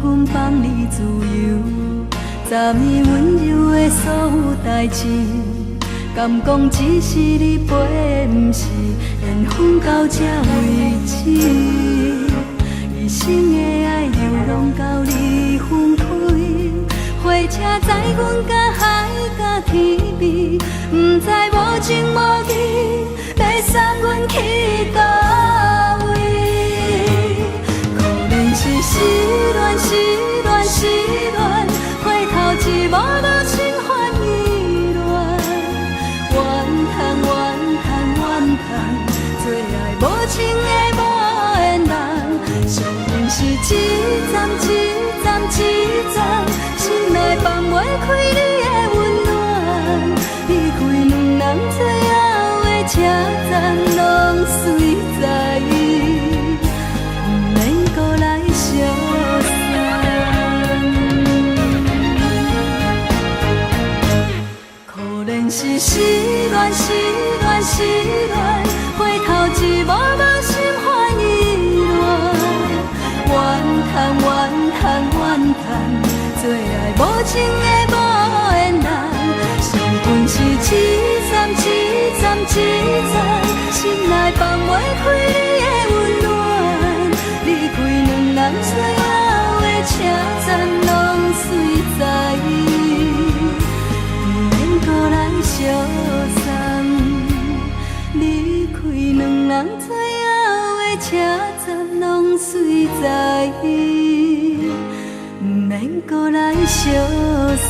阮放你自由，昨暝温柔的所有代志，敢讲只是你陪，不是缘分到这为止。一生的爱流浪到你分开，火车载阮甲海甲天边，不知无情无义，要送阮去倒位？可能是失恋，失恋，失恋，回头一幕无情换意乱，怨叹，怨叹，怨叹，最爱无情的无缘人，上恨是一站一站一站，心内放袂开你的温暖，离开两人最后的车站，拢随在伊，不免搁来相送。可能是失恋，失恋，失恋，回头一幕无心换意乱，怨叹，怨叹，怨叹，最爱无情的无缘人，上恨是一站一站一站，心内放袂开你的温暖，离开两人最后的车站，拢随在伊，不免搁来相送。离开两人最后的车站，拢随在伊，不免搁来相送。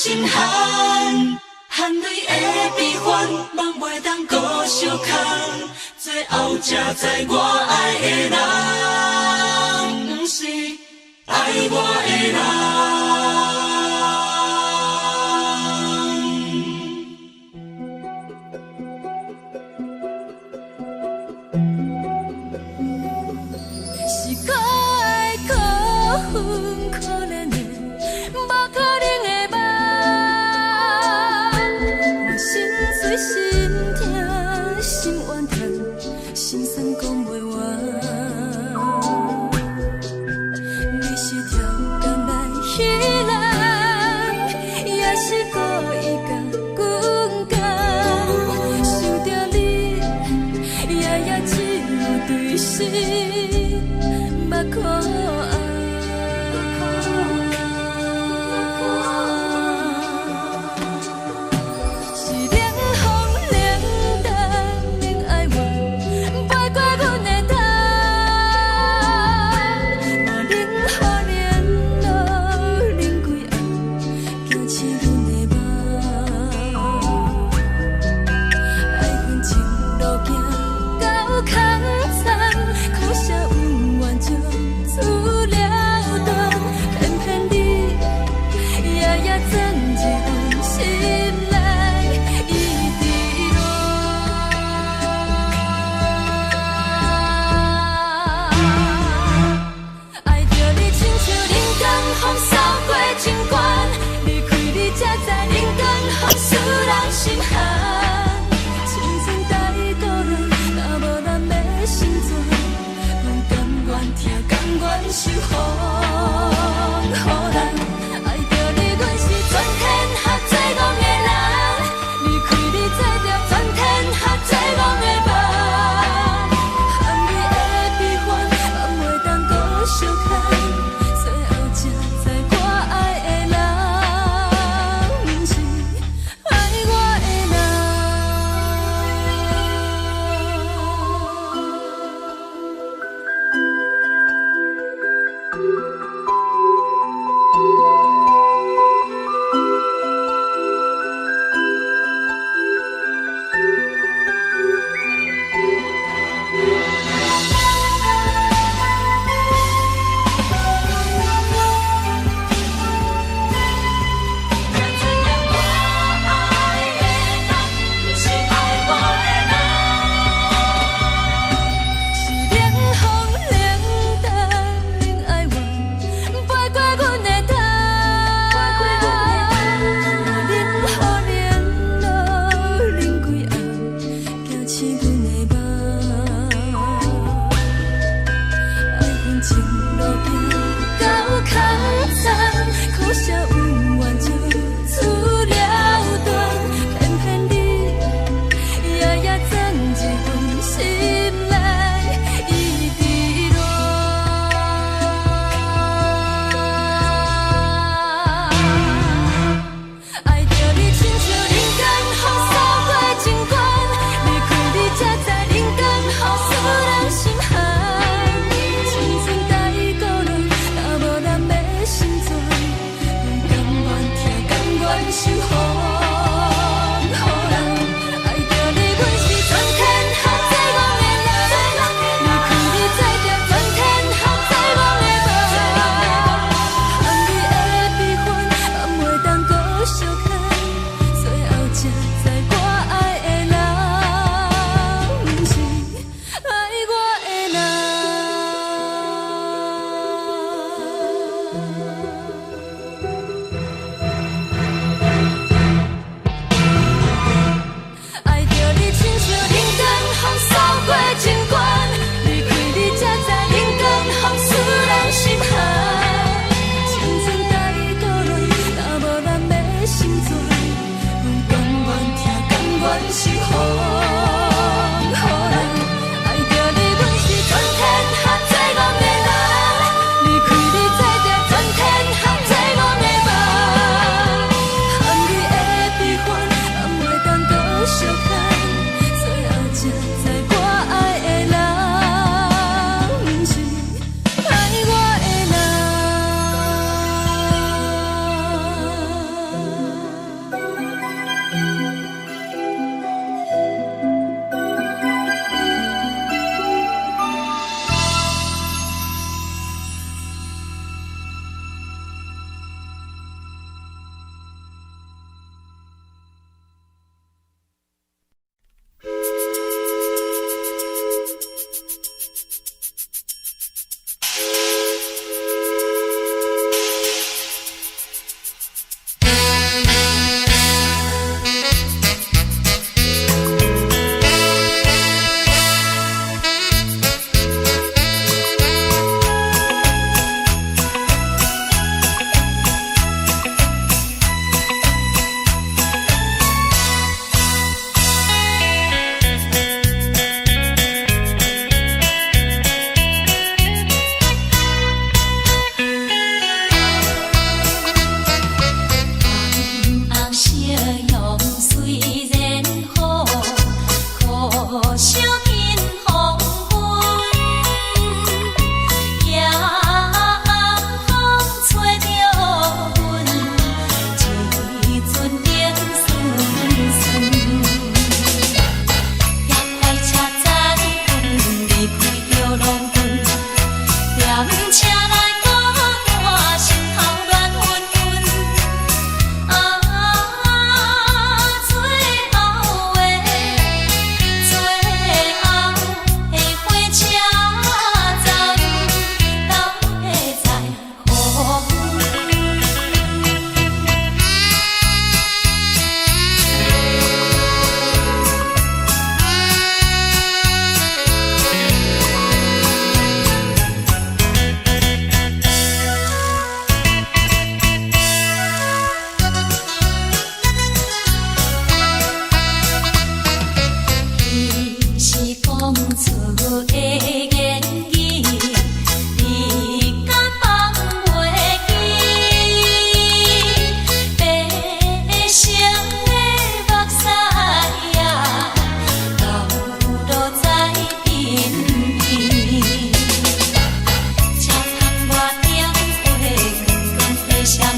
心寒，含泪的悲欢，望袂当搁相牵，最后才知我爱的人，不是爱我的人。是可爱可恨可怜的，无可能的梦。我心碎心痛心怨叹，心酸讲袂完。你是条甘来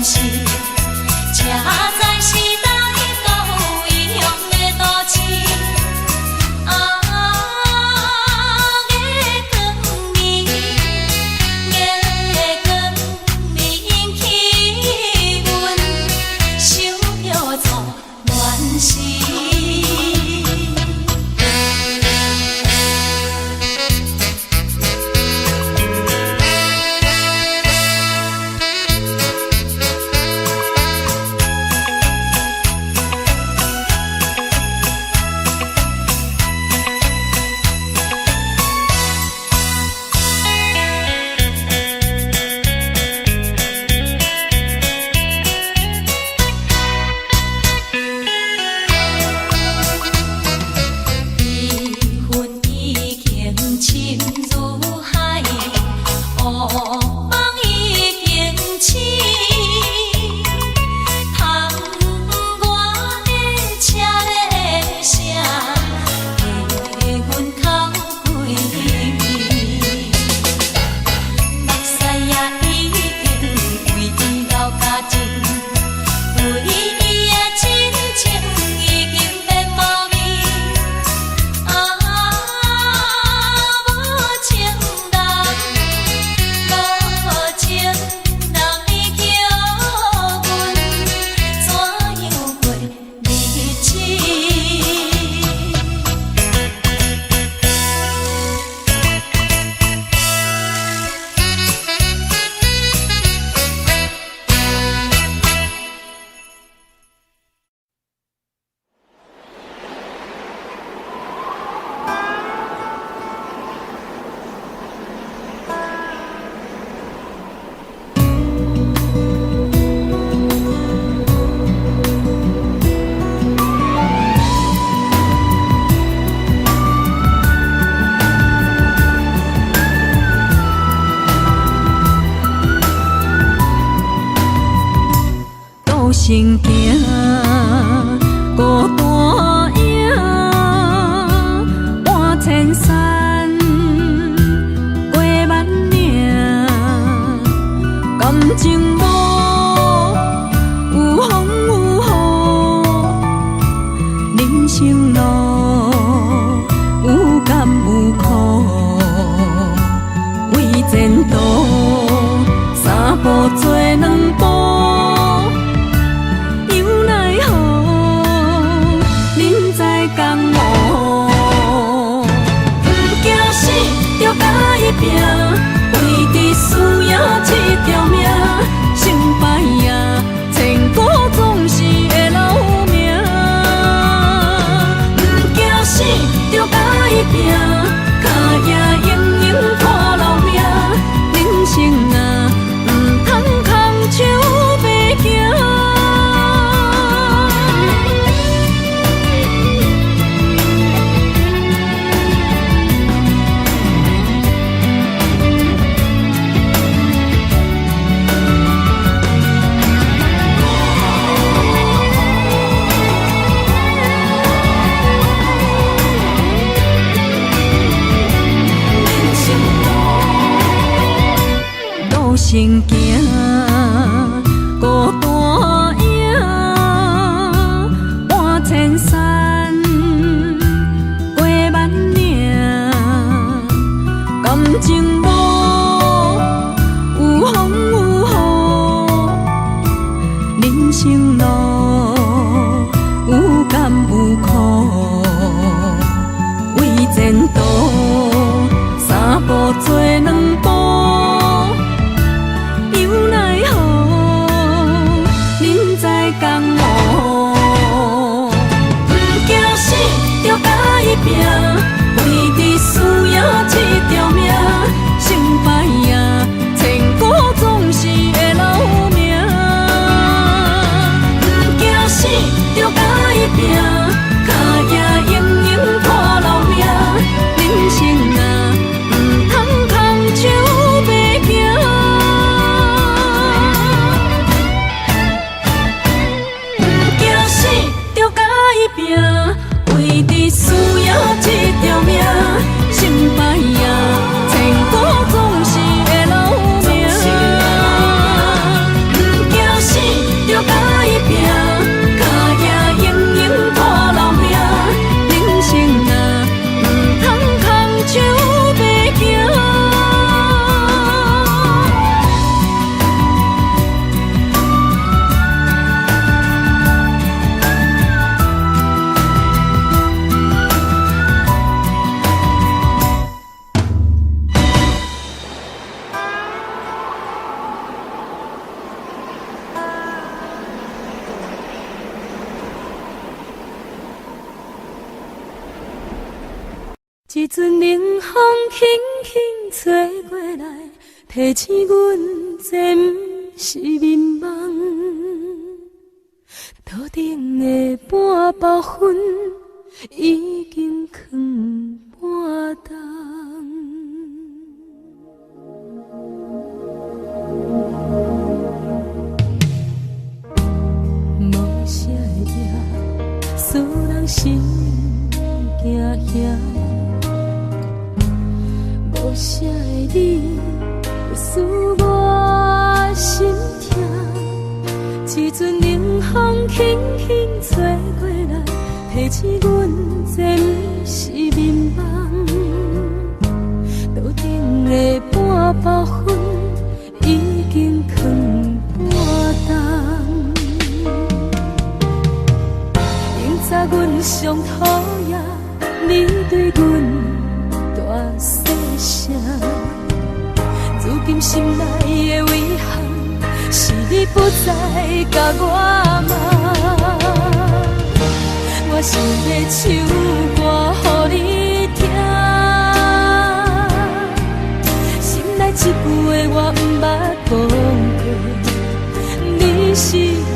是，车载时代都异乡的都市。啊，月光明，月光明起阮想要做乱世。行行，孤单影，半千山，过万岭，感情路有风有雨，人生路有甘有苦，为前途三步做两步。拼，为伫输赢这条命，成败赢，千古总是会留名。不惊死，着甲伊拼，脚也硬硬看留名。人生啊，唔通空手白行。行行，孤单影，半千山，过万岭，感情路有风有雨，人生路有甘有苦，为前途三步做两步。拼，为伫输赢这条命，成败赢，千古总是会留名。不惊一阵冷风轻轻吹过来，提醒阮这不是眠梦。头顶的半包云已经藏半冬。无啥会惹使人心惊惊。无啥的你，会使我心痛。一阵冷风轻轻吹过来，提醒阮这不是眠梦。头顶的半包云已经藏半冬。明早阮上讨厌你对阮大细声，如今心内的遗憾，是你不再甲我骂。我想要唱歌予你听，心内一句话我不捌讲过，你是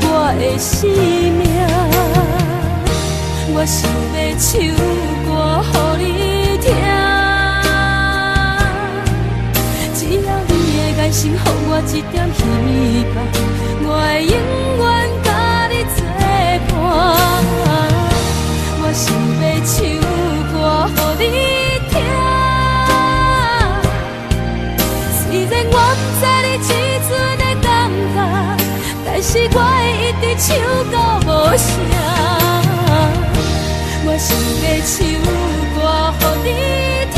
我的生命。我想要唱歌予你听，只要你会眼神予我一点希望，我会永远甲你作伴。我想要唱歌予你听，虽然我不知你这阵的感觉，但是我会一直唱到无声。我想要唱歌予你听，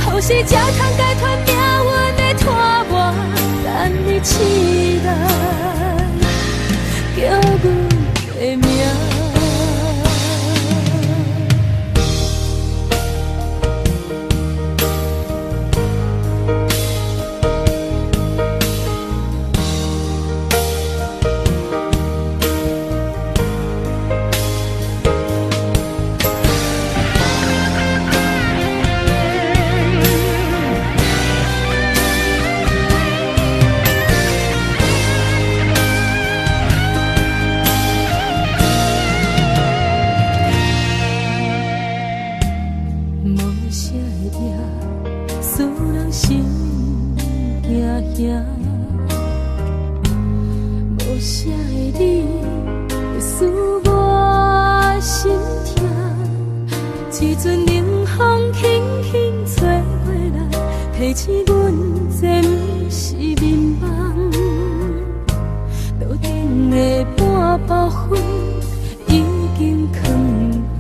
后世才通解脱命运的拖磨，等你起来，叫阮的名。无啥的你，会使我心痛。一阵冷风轻轻吹过来，提醒阮这不是眠梦。头顶的半包云已经藏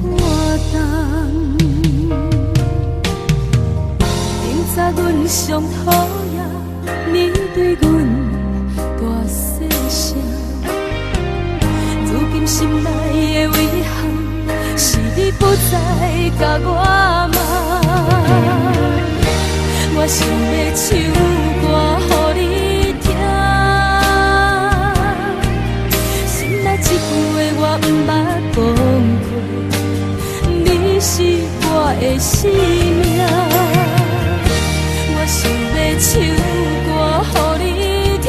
半冬。明早阮上讨厌你对阮大细声，如今心内的遗憾，是你不再甲我骂。我想要唱歌予你听，心内一句话我不捌讲过，你是我的生命。我想要唱歌予你听，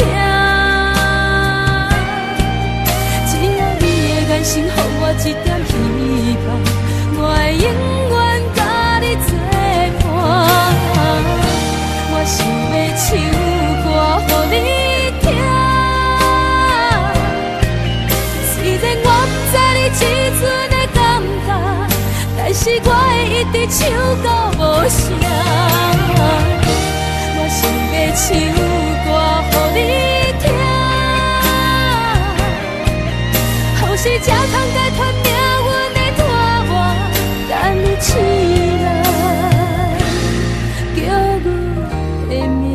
只要你的眼神予我一点希望，我会永远甲你作伴。我想要唱歌予你听，虽然我不知你这阵的感觉，但是我会一直唱到无声。我想要唱歌予你听，后世才通解脱命运的拖磨，等你起来，叫阮的名。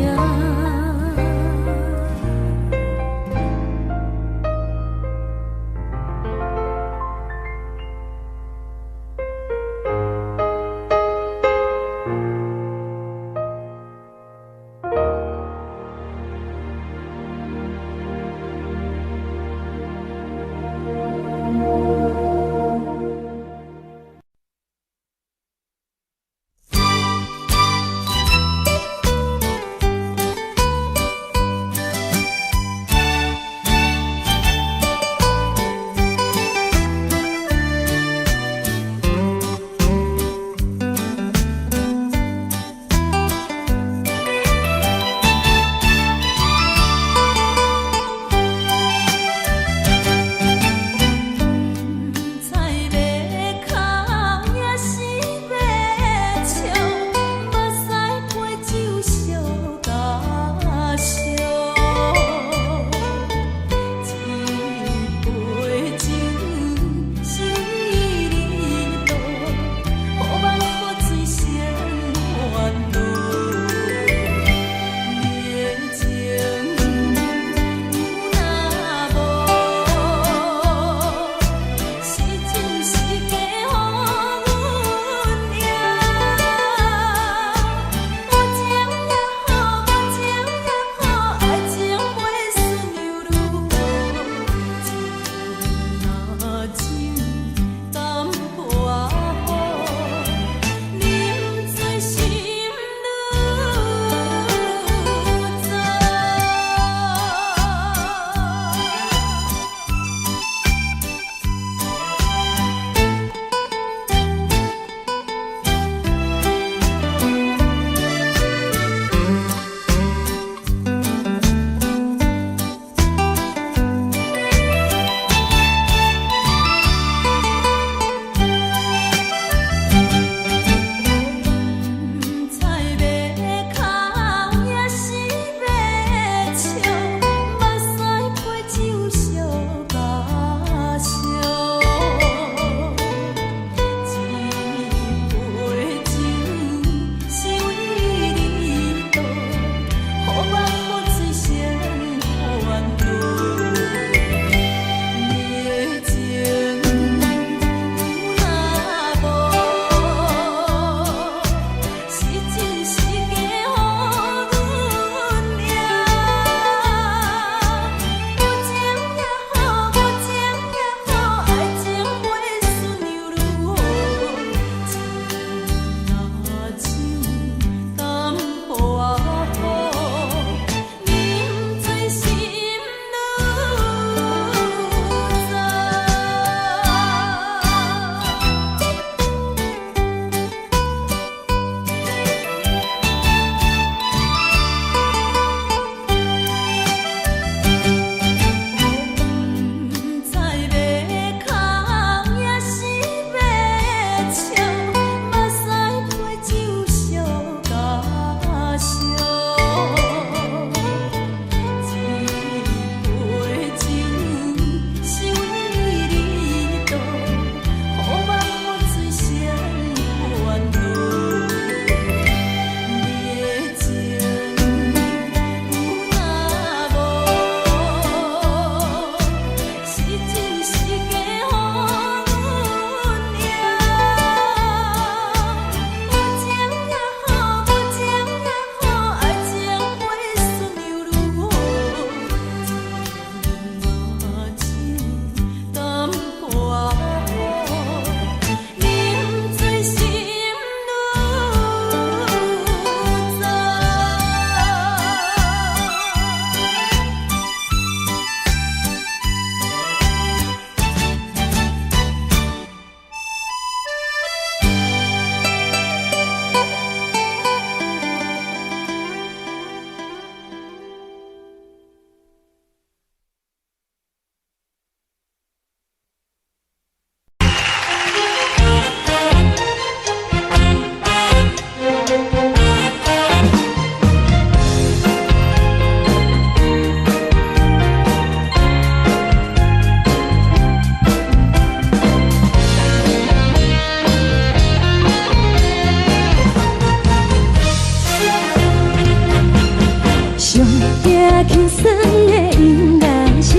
轻松的音乐声，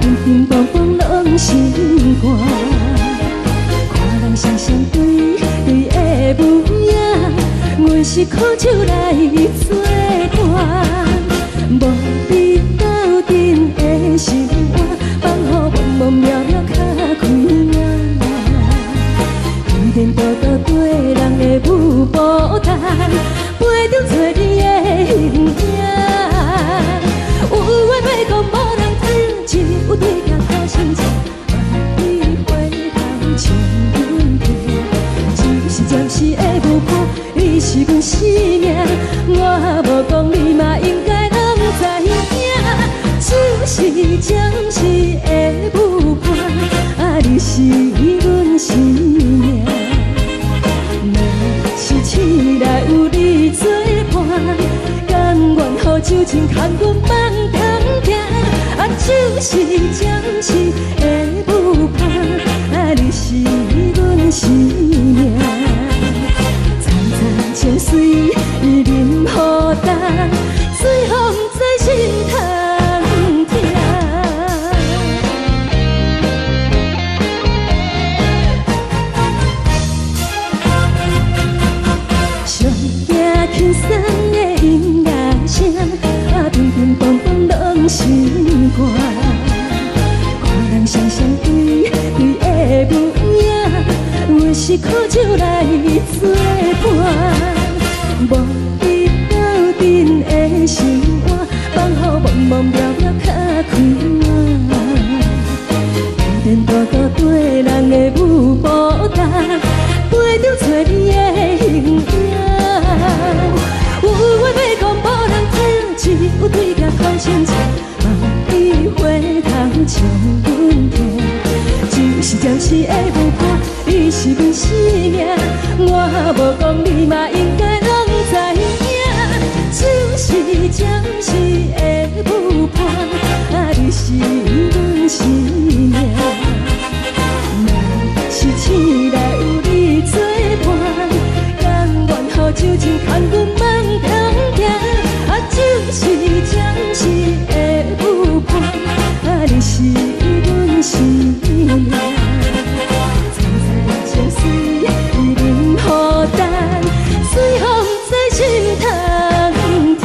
平平淡淡拢心肝。看人双双对对的模样，阮是苦酒来作伴。无你斗阵的生活，放予茫茫渺渺较开朗。颠颠倒倒对人的舞步弹，陪着做你的形影。有话要讲无人听，只有对镜头心情。万里回头像阮家，只是暂时的舞伴，你是阮生命。我无讲你嘛应该拢知影，就是暂时的舞伴，你是阮生命。若是醒来有你作伴，甘愿予酒精牵阮放长行，就是暂时的舞伴，你是阮生命。层层情水任何等，随风在心通听。上行轻松的音乐声，平平淡淡拢心肝。看人双双对对的模样，阮是苦酒来作伴。无你斗阵的生活，放予茫茫渺渺较开朗。颠颠倒倒对人的舞步弹，陪着做你的形影。有话要讲无人听，只有对镜头心情。望你回头像阮家，就是暂时的舞伴，你是阮生命。我无讲你嘛应该拢知影，就是暂时的舞伴，你是阮生命。若是醒来有你作伴，甘愿予酒精牵阮放长行，就是暂时的舞伴，你是阮生命。层层情水任何等，随风在心通听。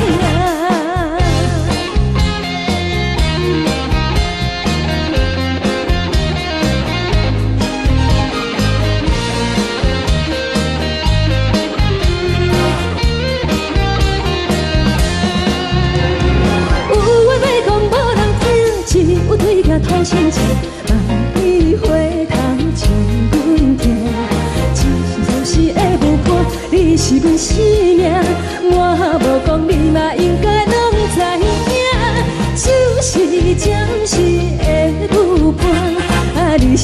头心情，望你回头像阮家，就是的舞伴，你是阮生命。我无讲你嘛应该拢知影，就是暂时的舞伴，你是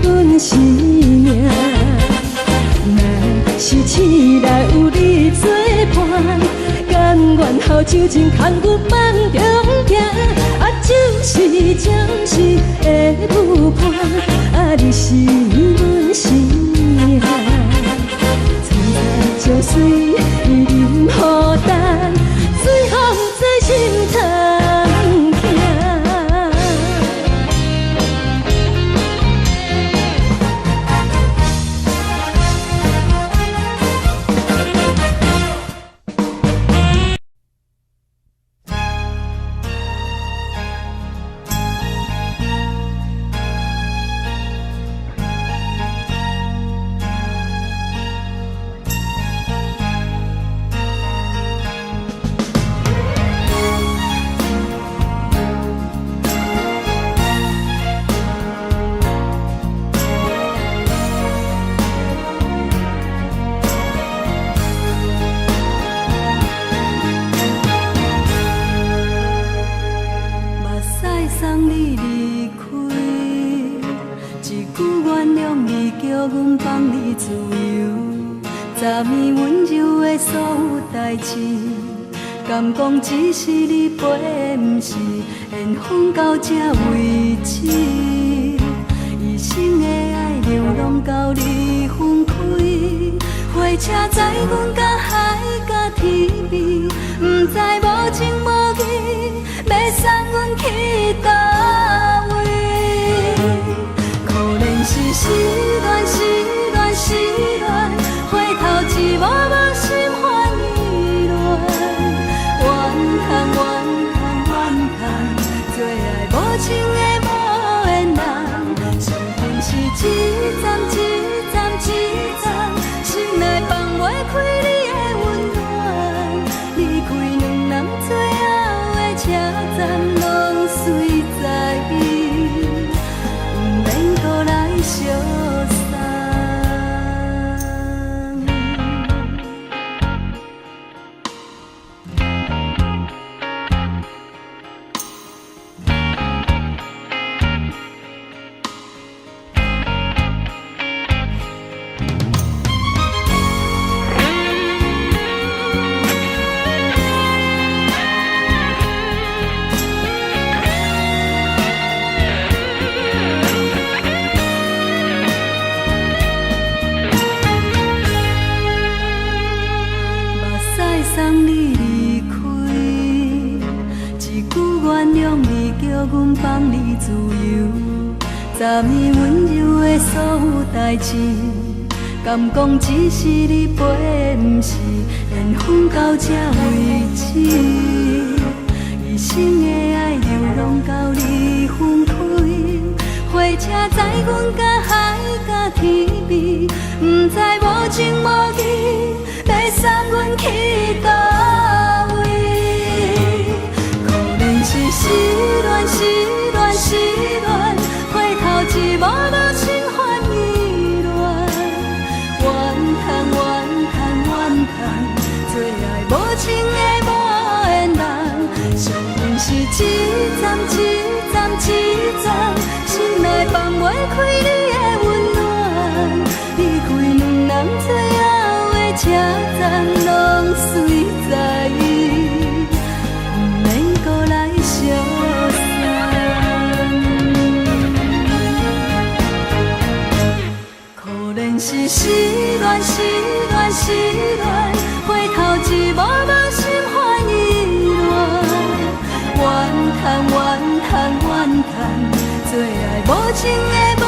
阮生命。若是醒来有你作伴，甘愿予酒精牵阮放长行，就是暂时的舞伴，你是阮生命。层层情水任何等，随风在心通听。敢讲只是你陪，不是缘分到这为止。一生的爱流浪到你分开，火车载阮到海角天边，不知无情无义，要送阮去倒位？可怜是失恋，失恋，失恋，回头一幕幕心烦意乱，怨叹，怨叹，怨叹，最爱无情的无缘人，伤痕是一站一站一站，心内放袂开你的温暖，离开两人最后的车站，拢随在意，不免搁来相送。送你离开，一句原谅你，叫阮放你自由。昨暝温柔的所有代志，敢讲只是你陪，不是缘分到这为止。一生的爱流浪到你分开，火车载阮甲海甲天边，不知无情无义，要送阮去倒位？可怜是失恋，失恋，失恋，回头一幕幕心烦意乱，怨叹，怨叹，怨叹，最爱无情的无缘人，伤痕是一站一站一站，心内放袂开你的温暖，离开两人最后的车站，拢随在意，不免搁来相送。可怜是失恋，失恋，失恋，回头一幕幕心烦意乱，怨叹，怨叹，怨叹，最爱无情的无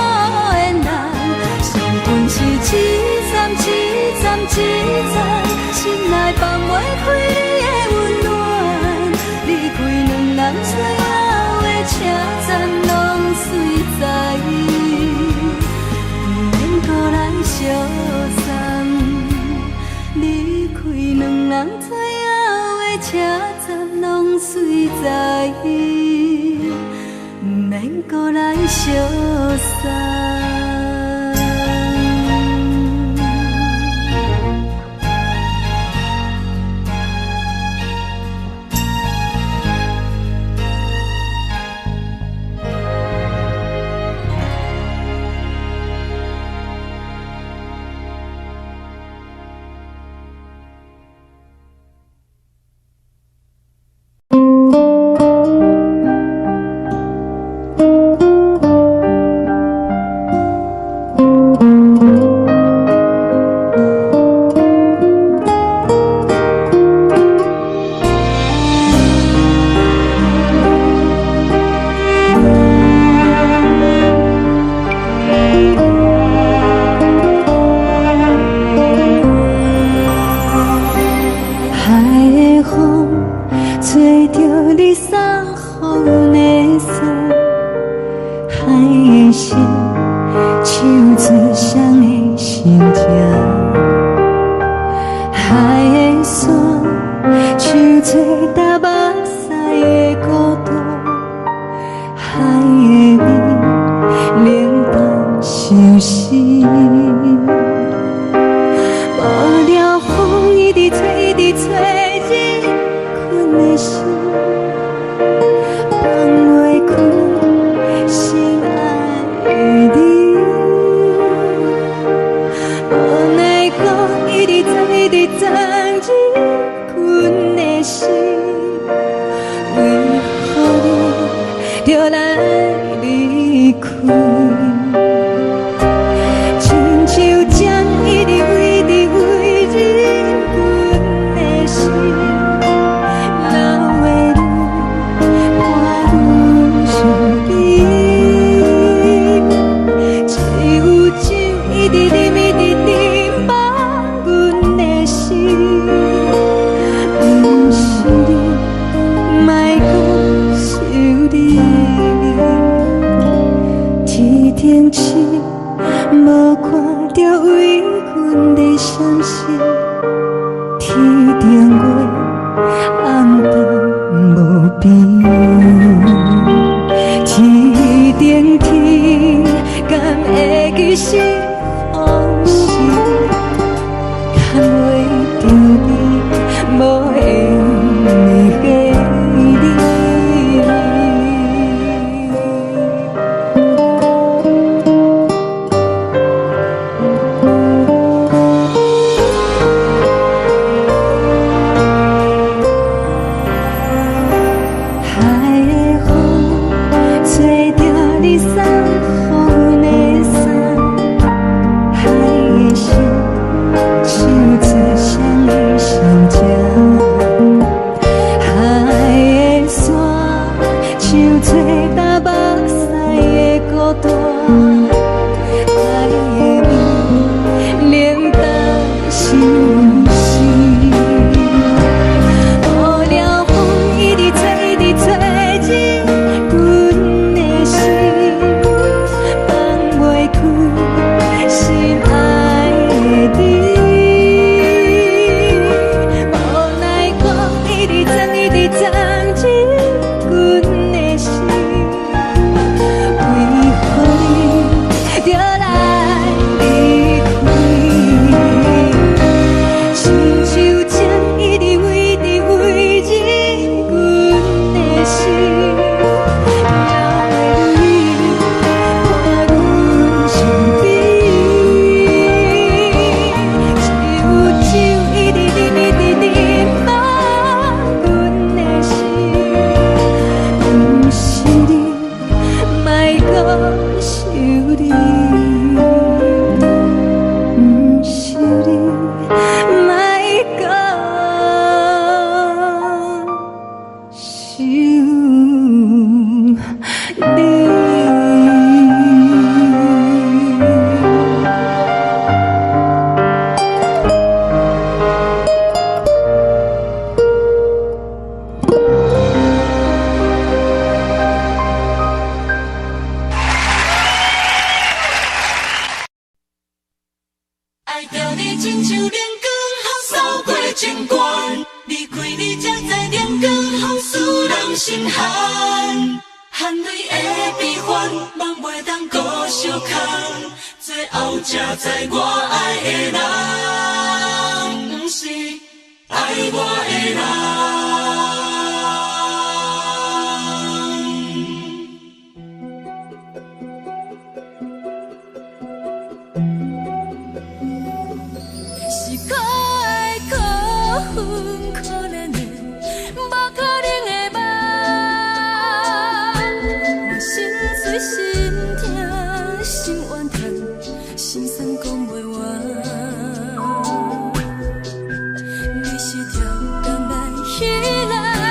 缘人，伤痕是一站一站一站，心内放袂开你的温暖，离开两人最后的车站，拢随在意，不免搁来相送。离开两人最后的车站，拢随在意，不免搁来相送。做干目屎的孤单，爱的你冷淡心事，雨了风一直吹，一直吹入阮的心，放袂开心爱的你。无奈我一直装，一直装进阮的心，为何你就来离开？亲像针一直围着围着阮的心，也袂你看阮伤悲，只有一直忍，一直忍放阮的心，不是你，莫搁想你，不是你，莫搁想你。爱着你亲像亮光，好扫过情关。离开你才知亮光，好使人心寒。含泪的悲欢，望袂当搁相牵。最后才知我爱的人，不是爱我的人。是可爱、可恨、可怜的，无可能的梦。我心碎、心痛、心怨叹，心酸讲袂完。你是条甘来依赖。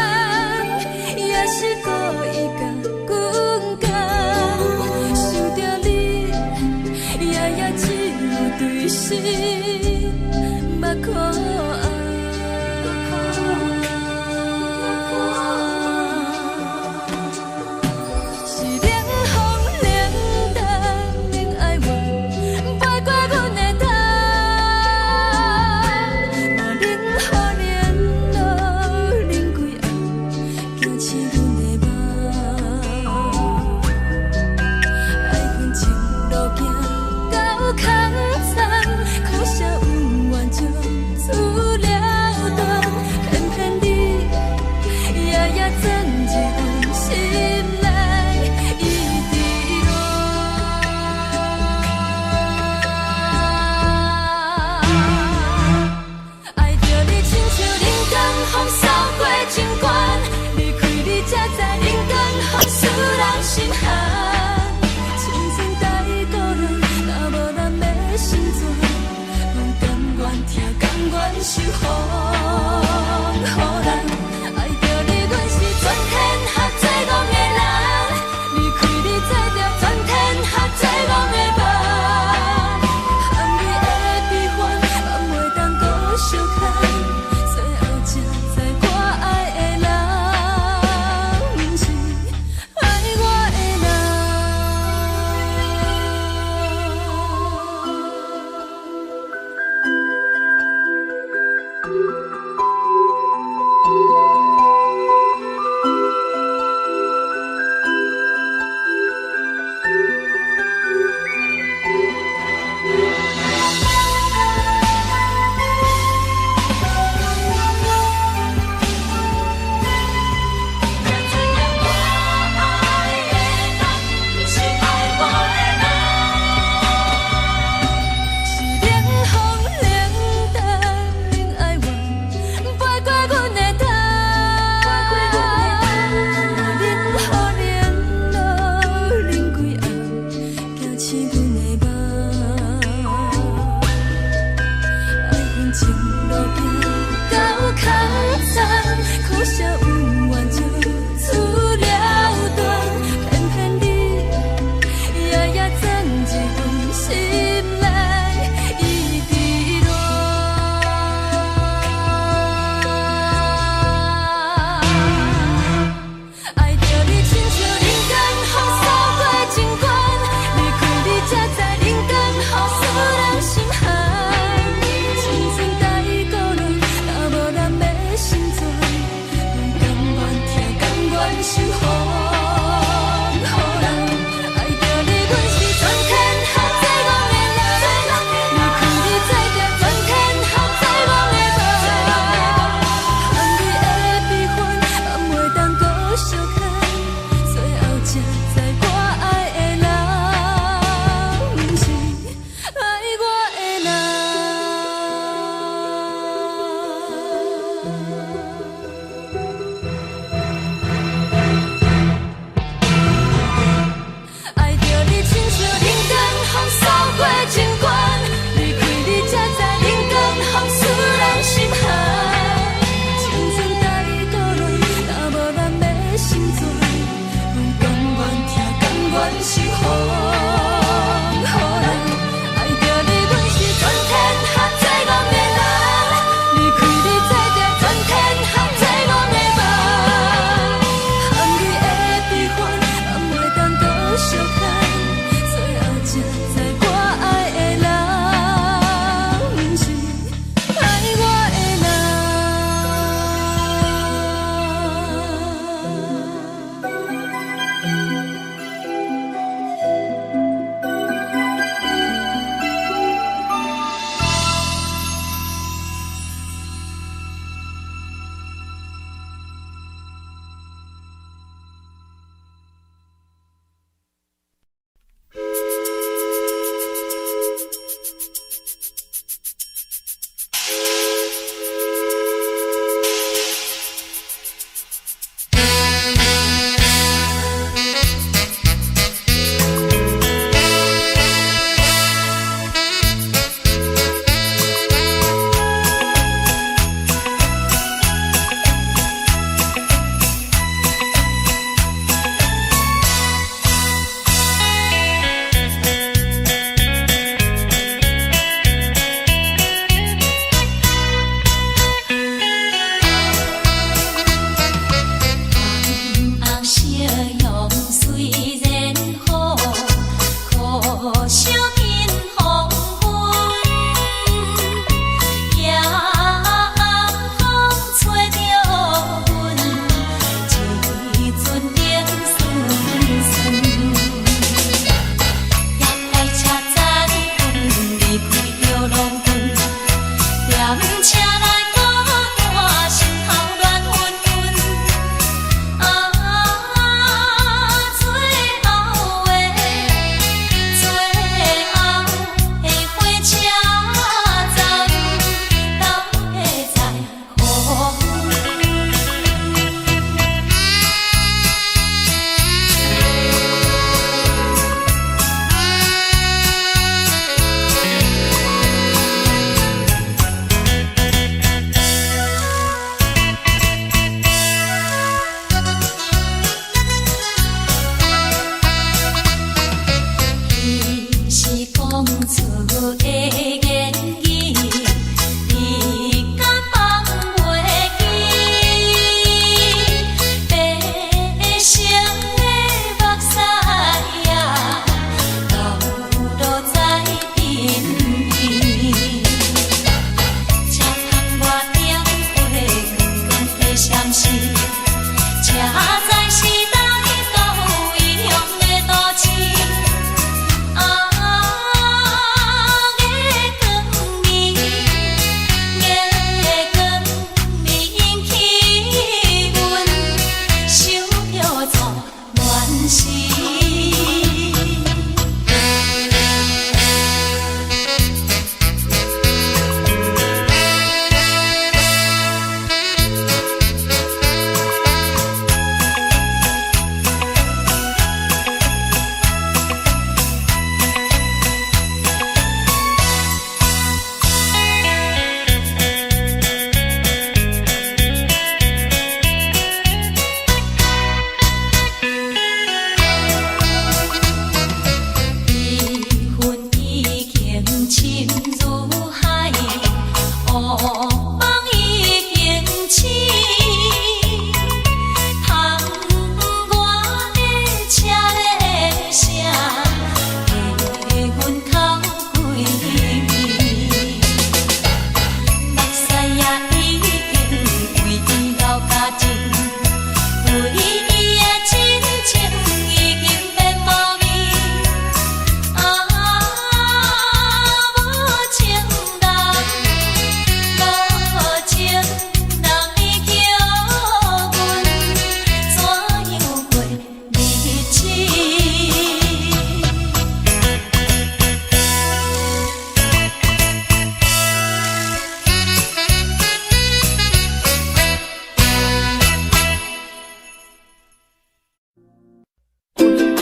时。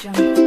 Jungle.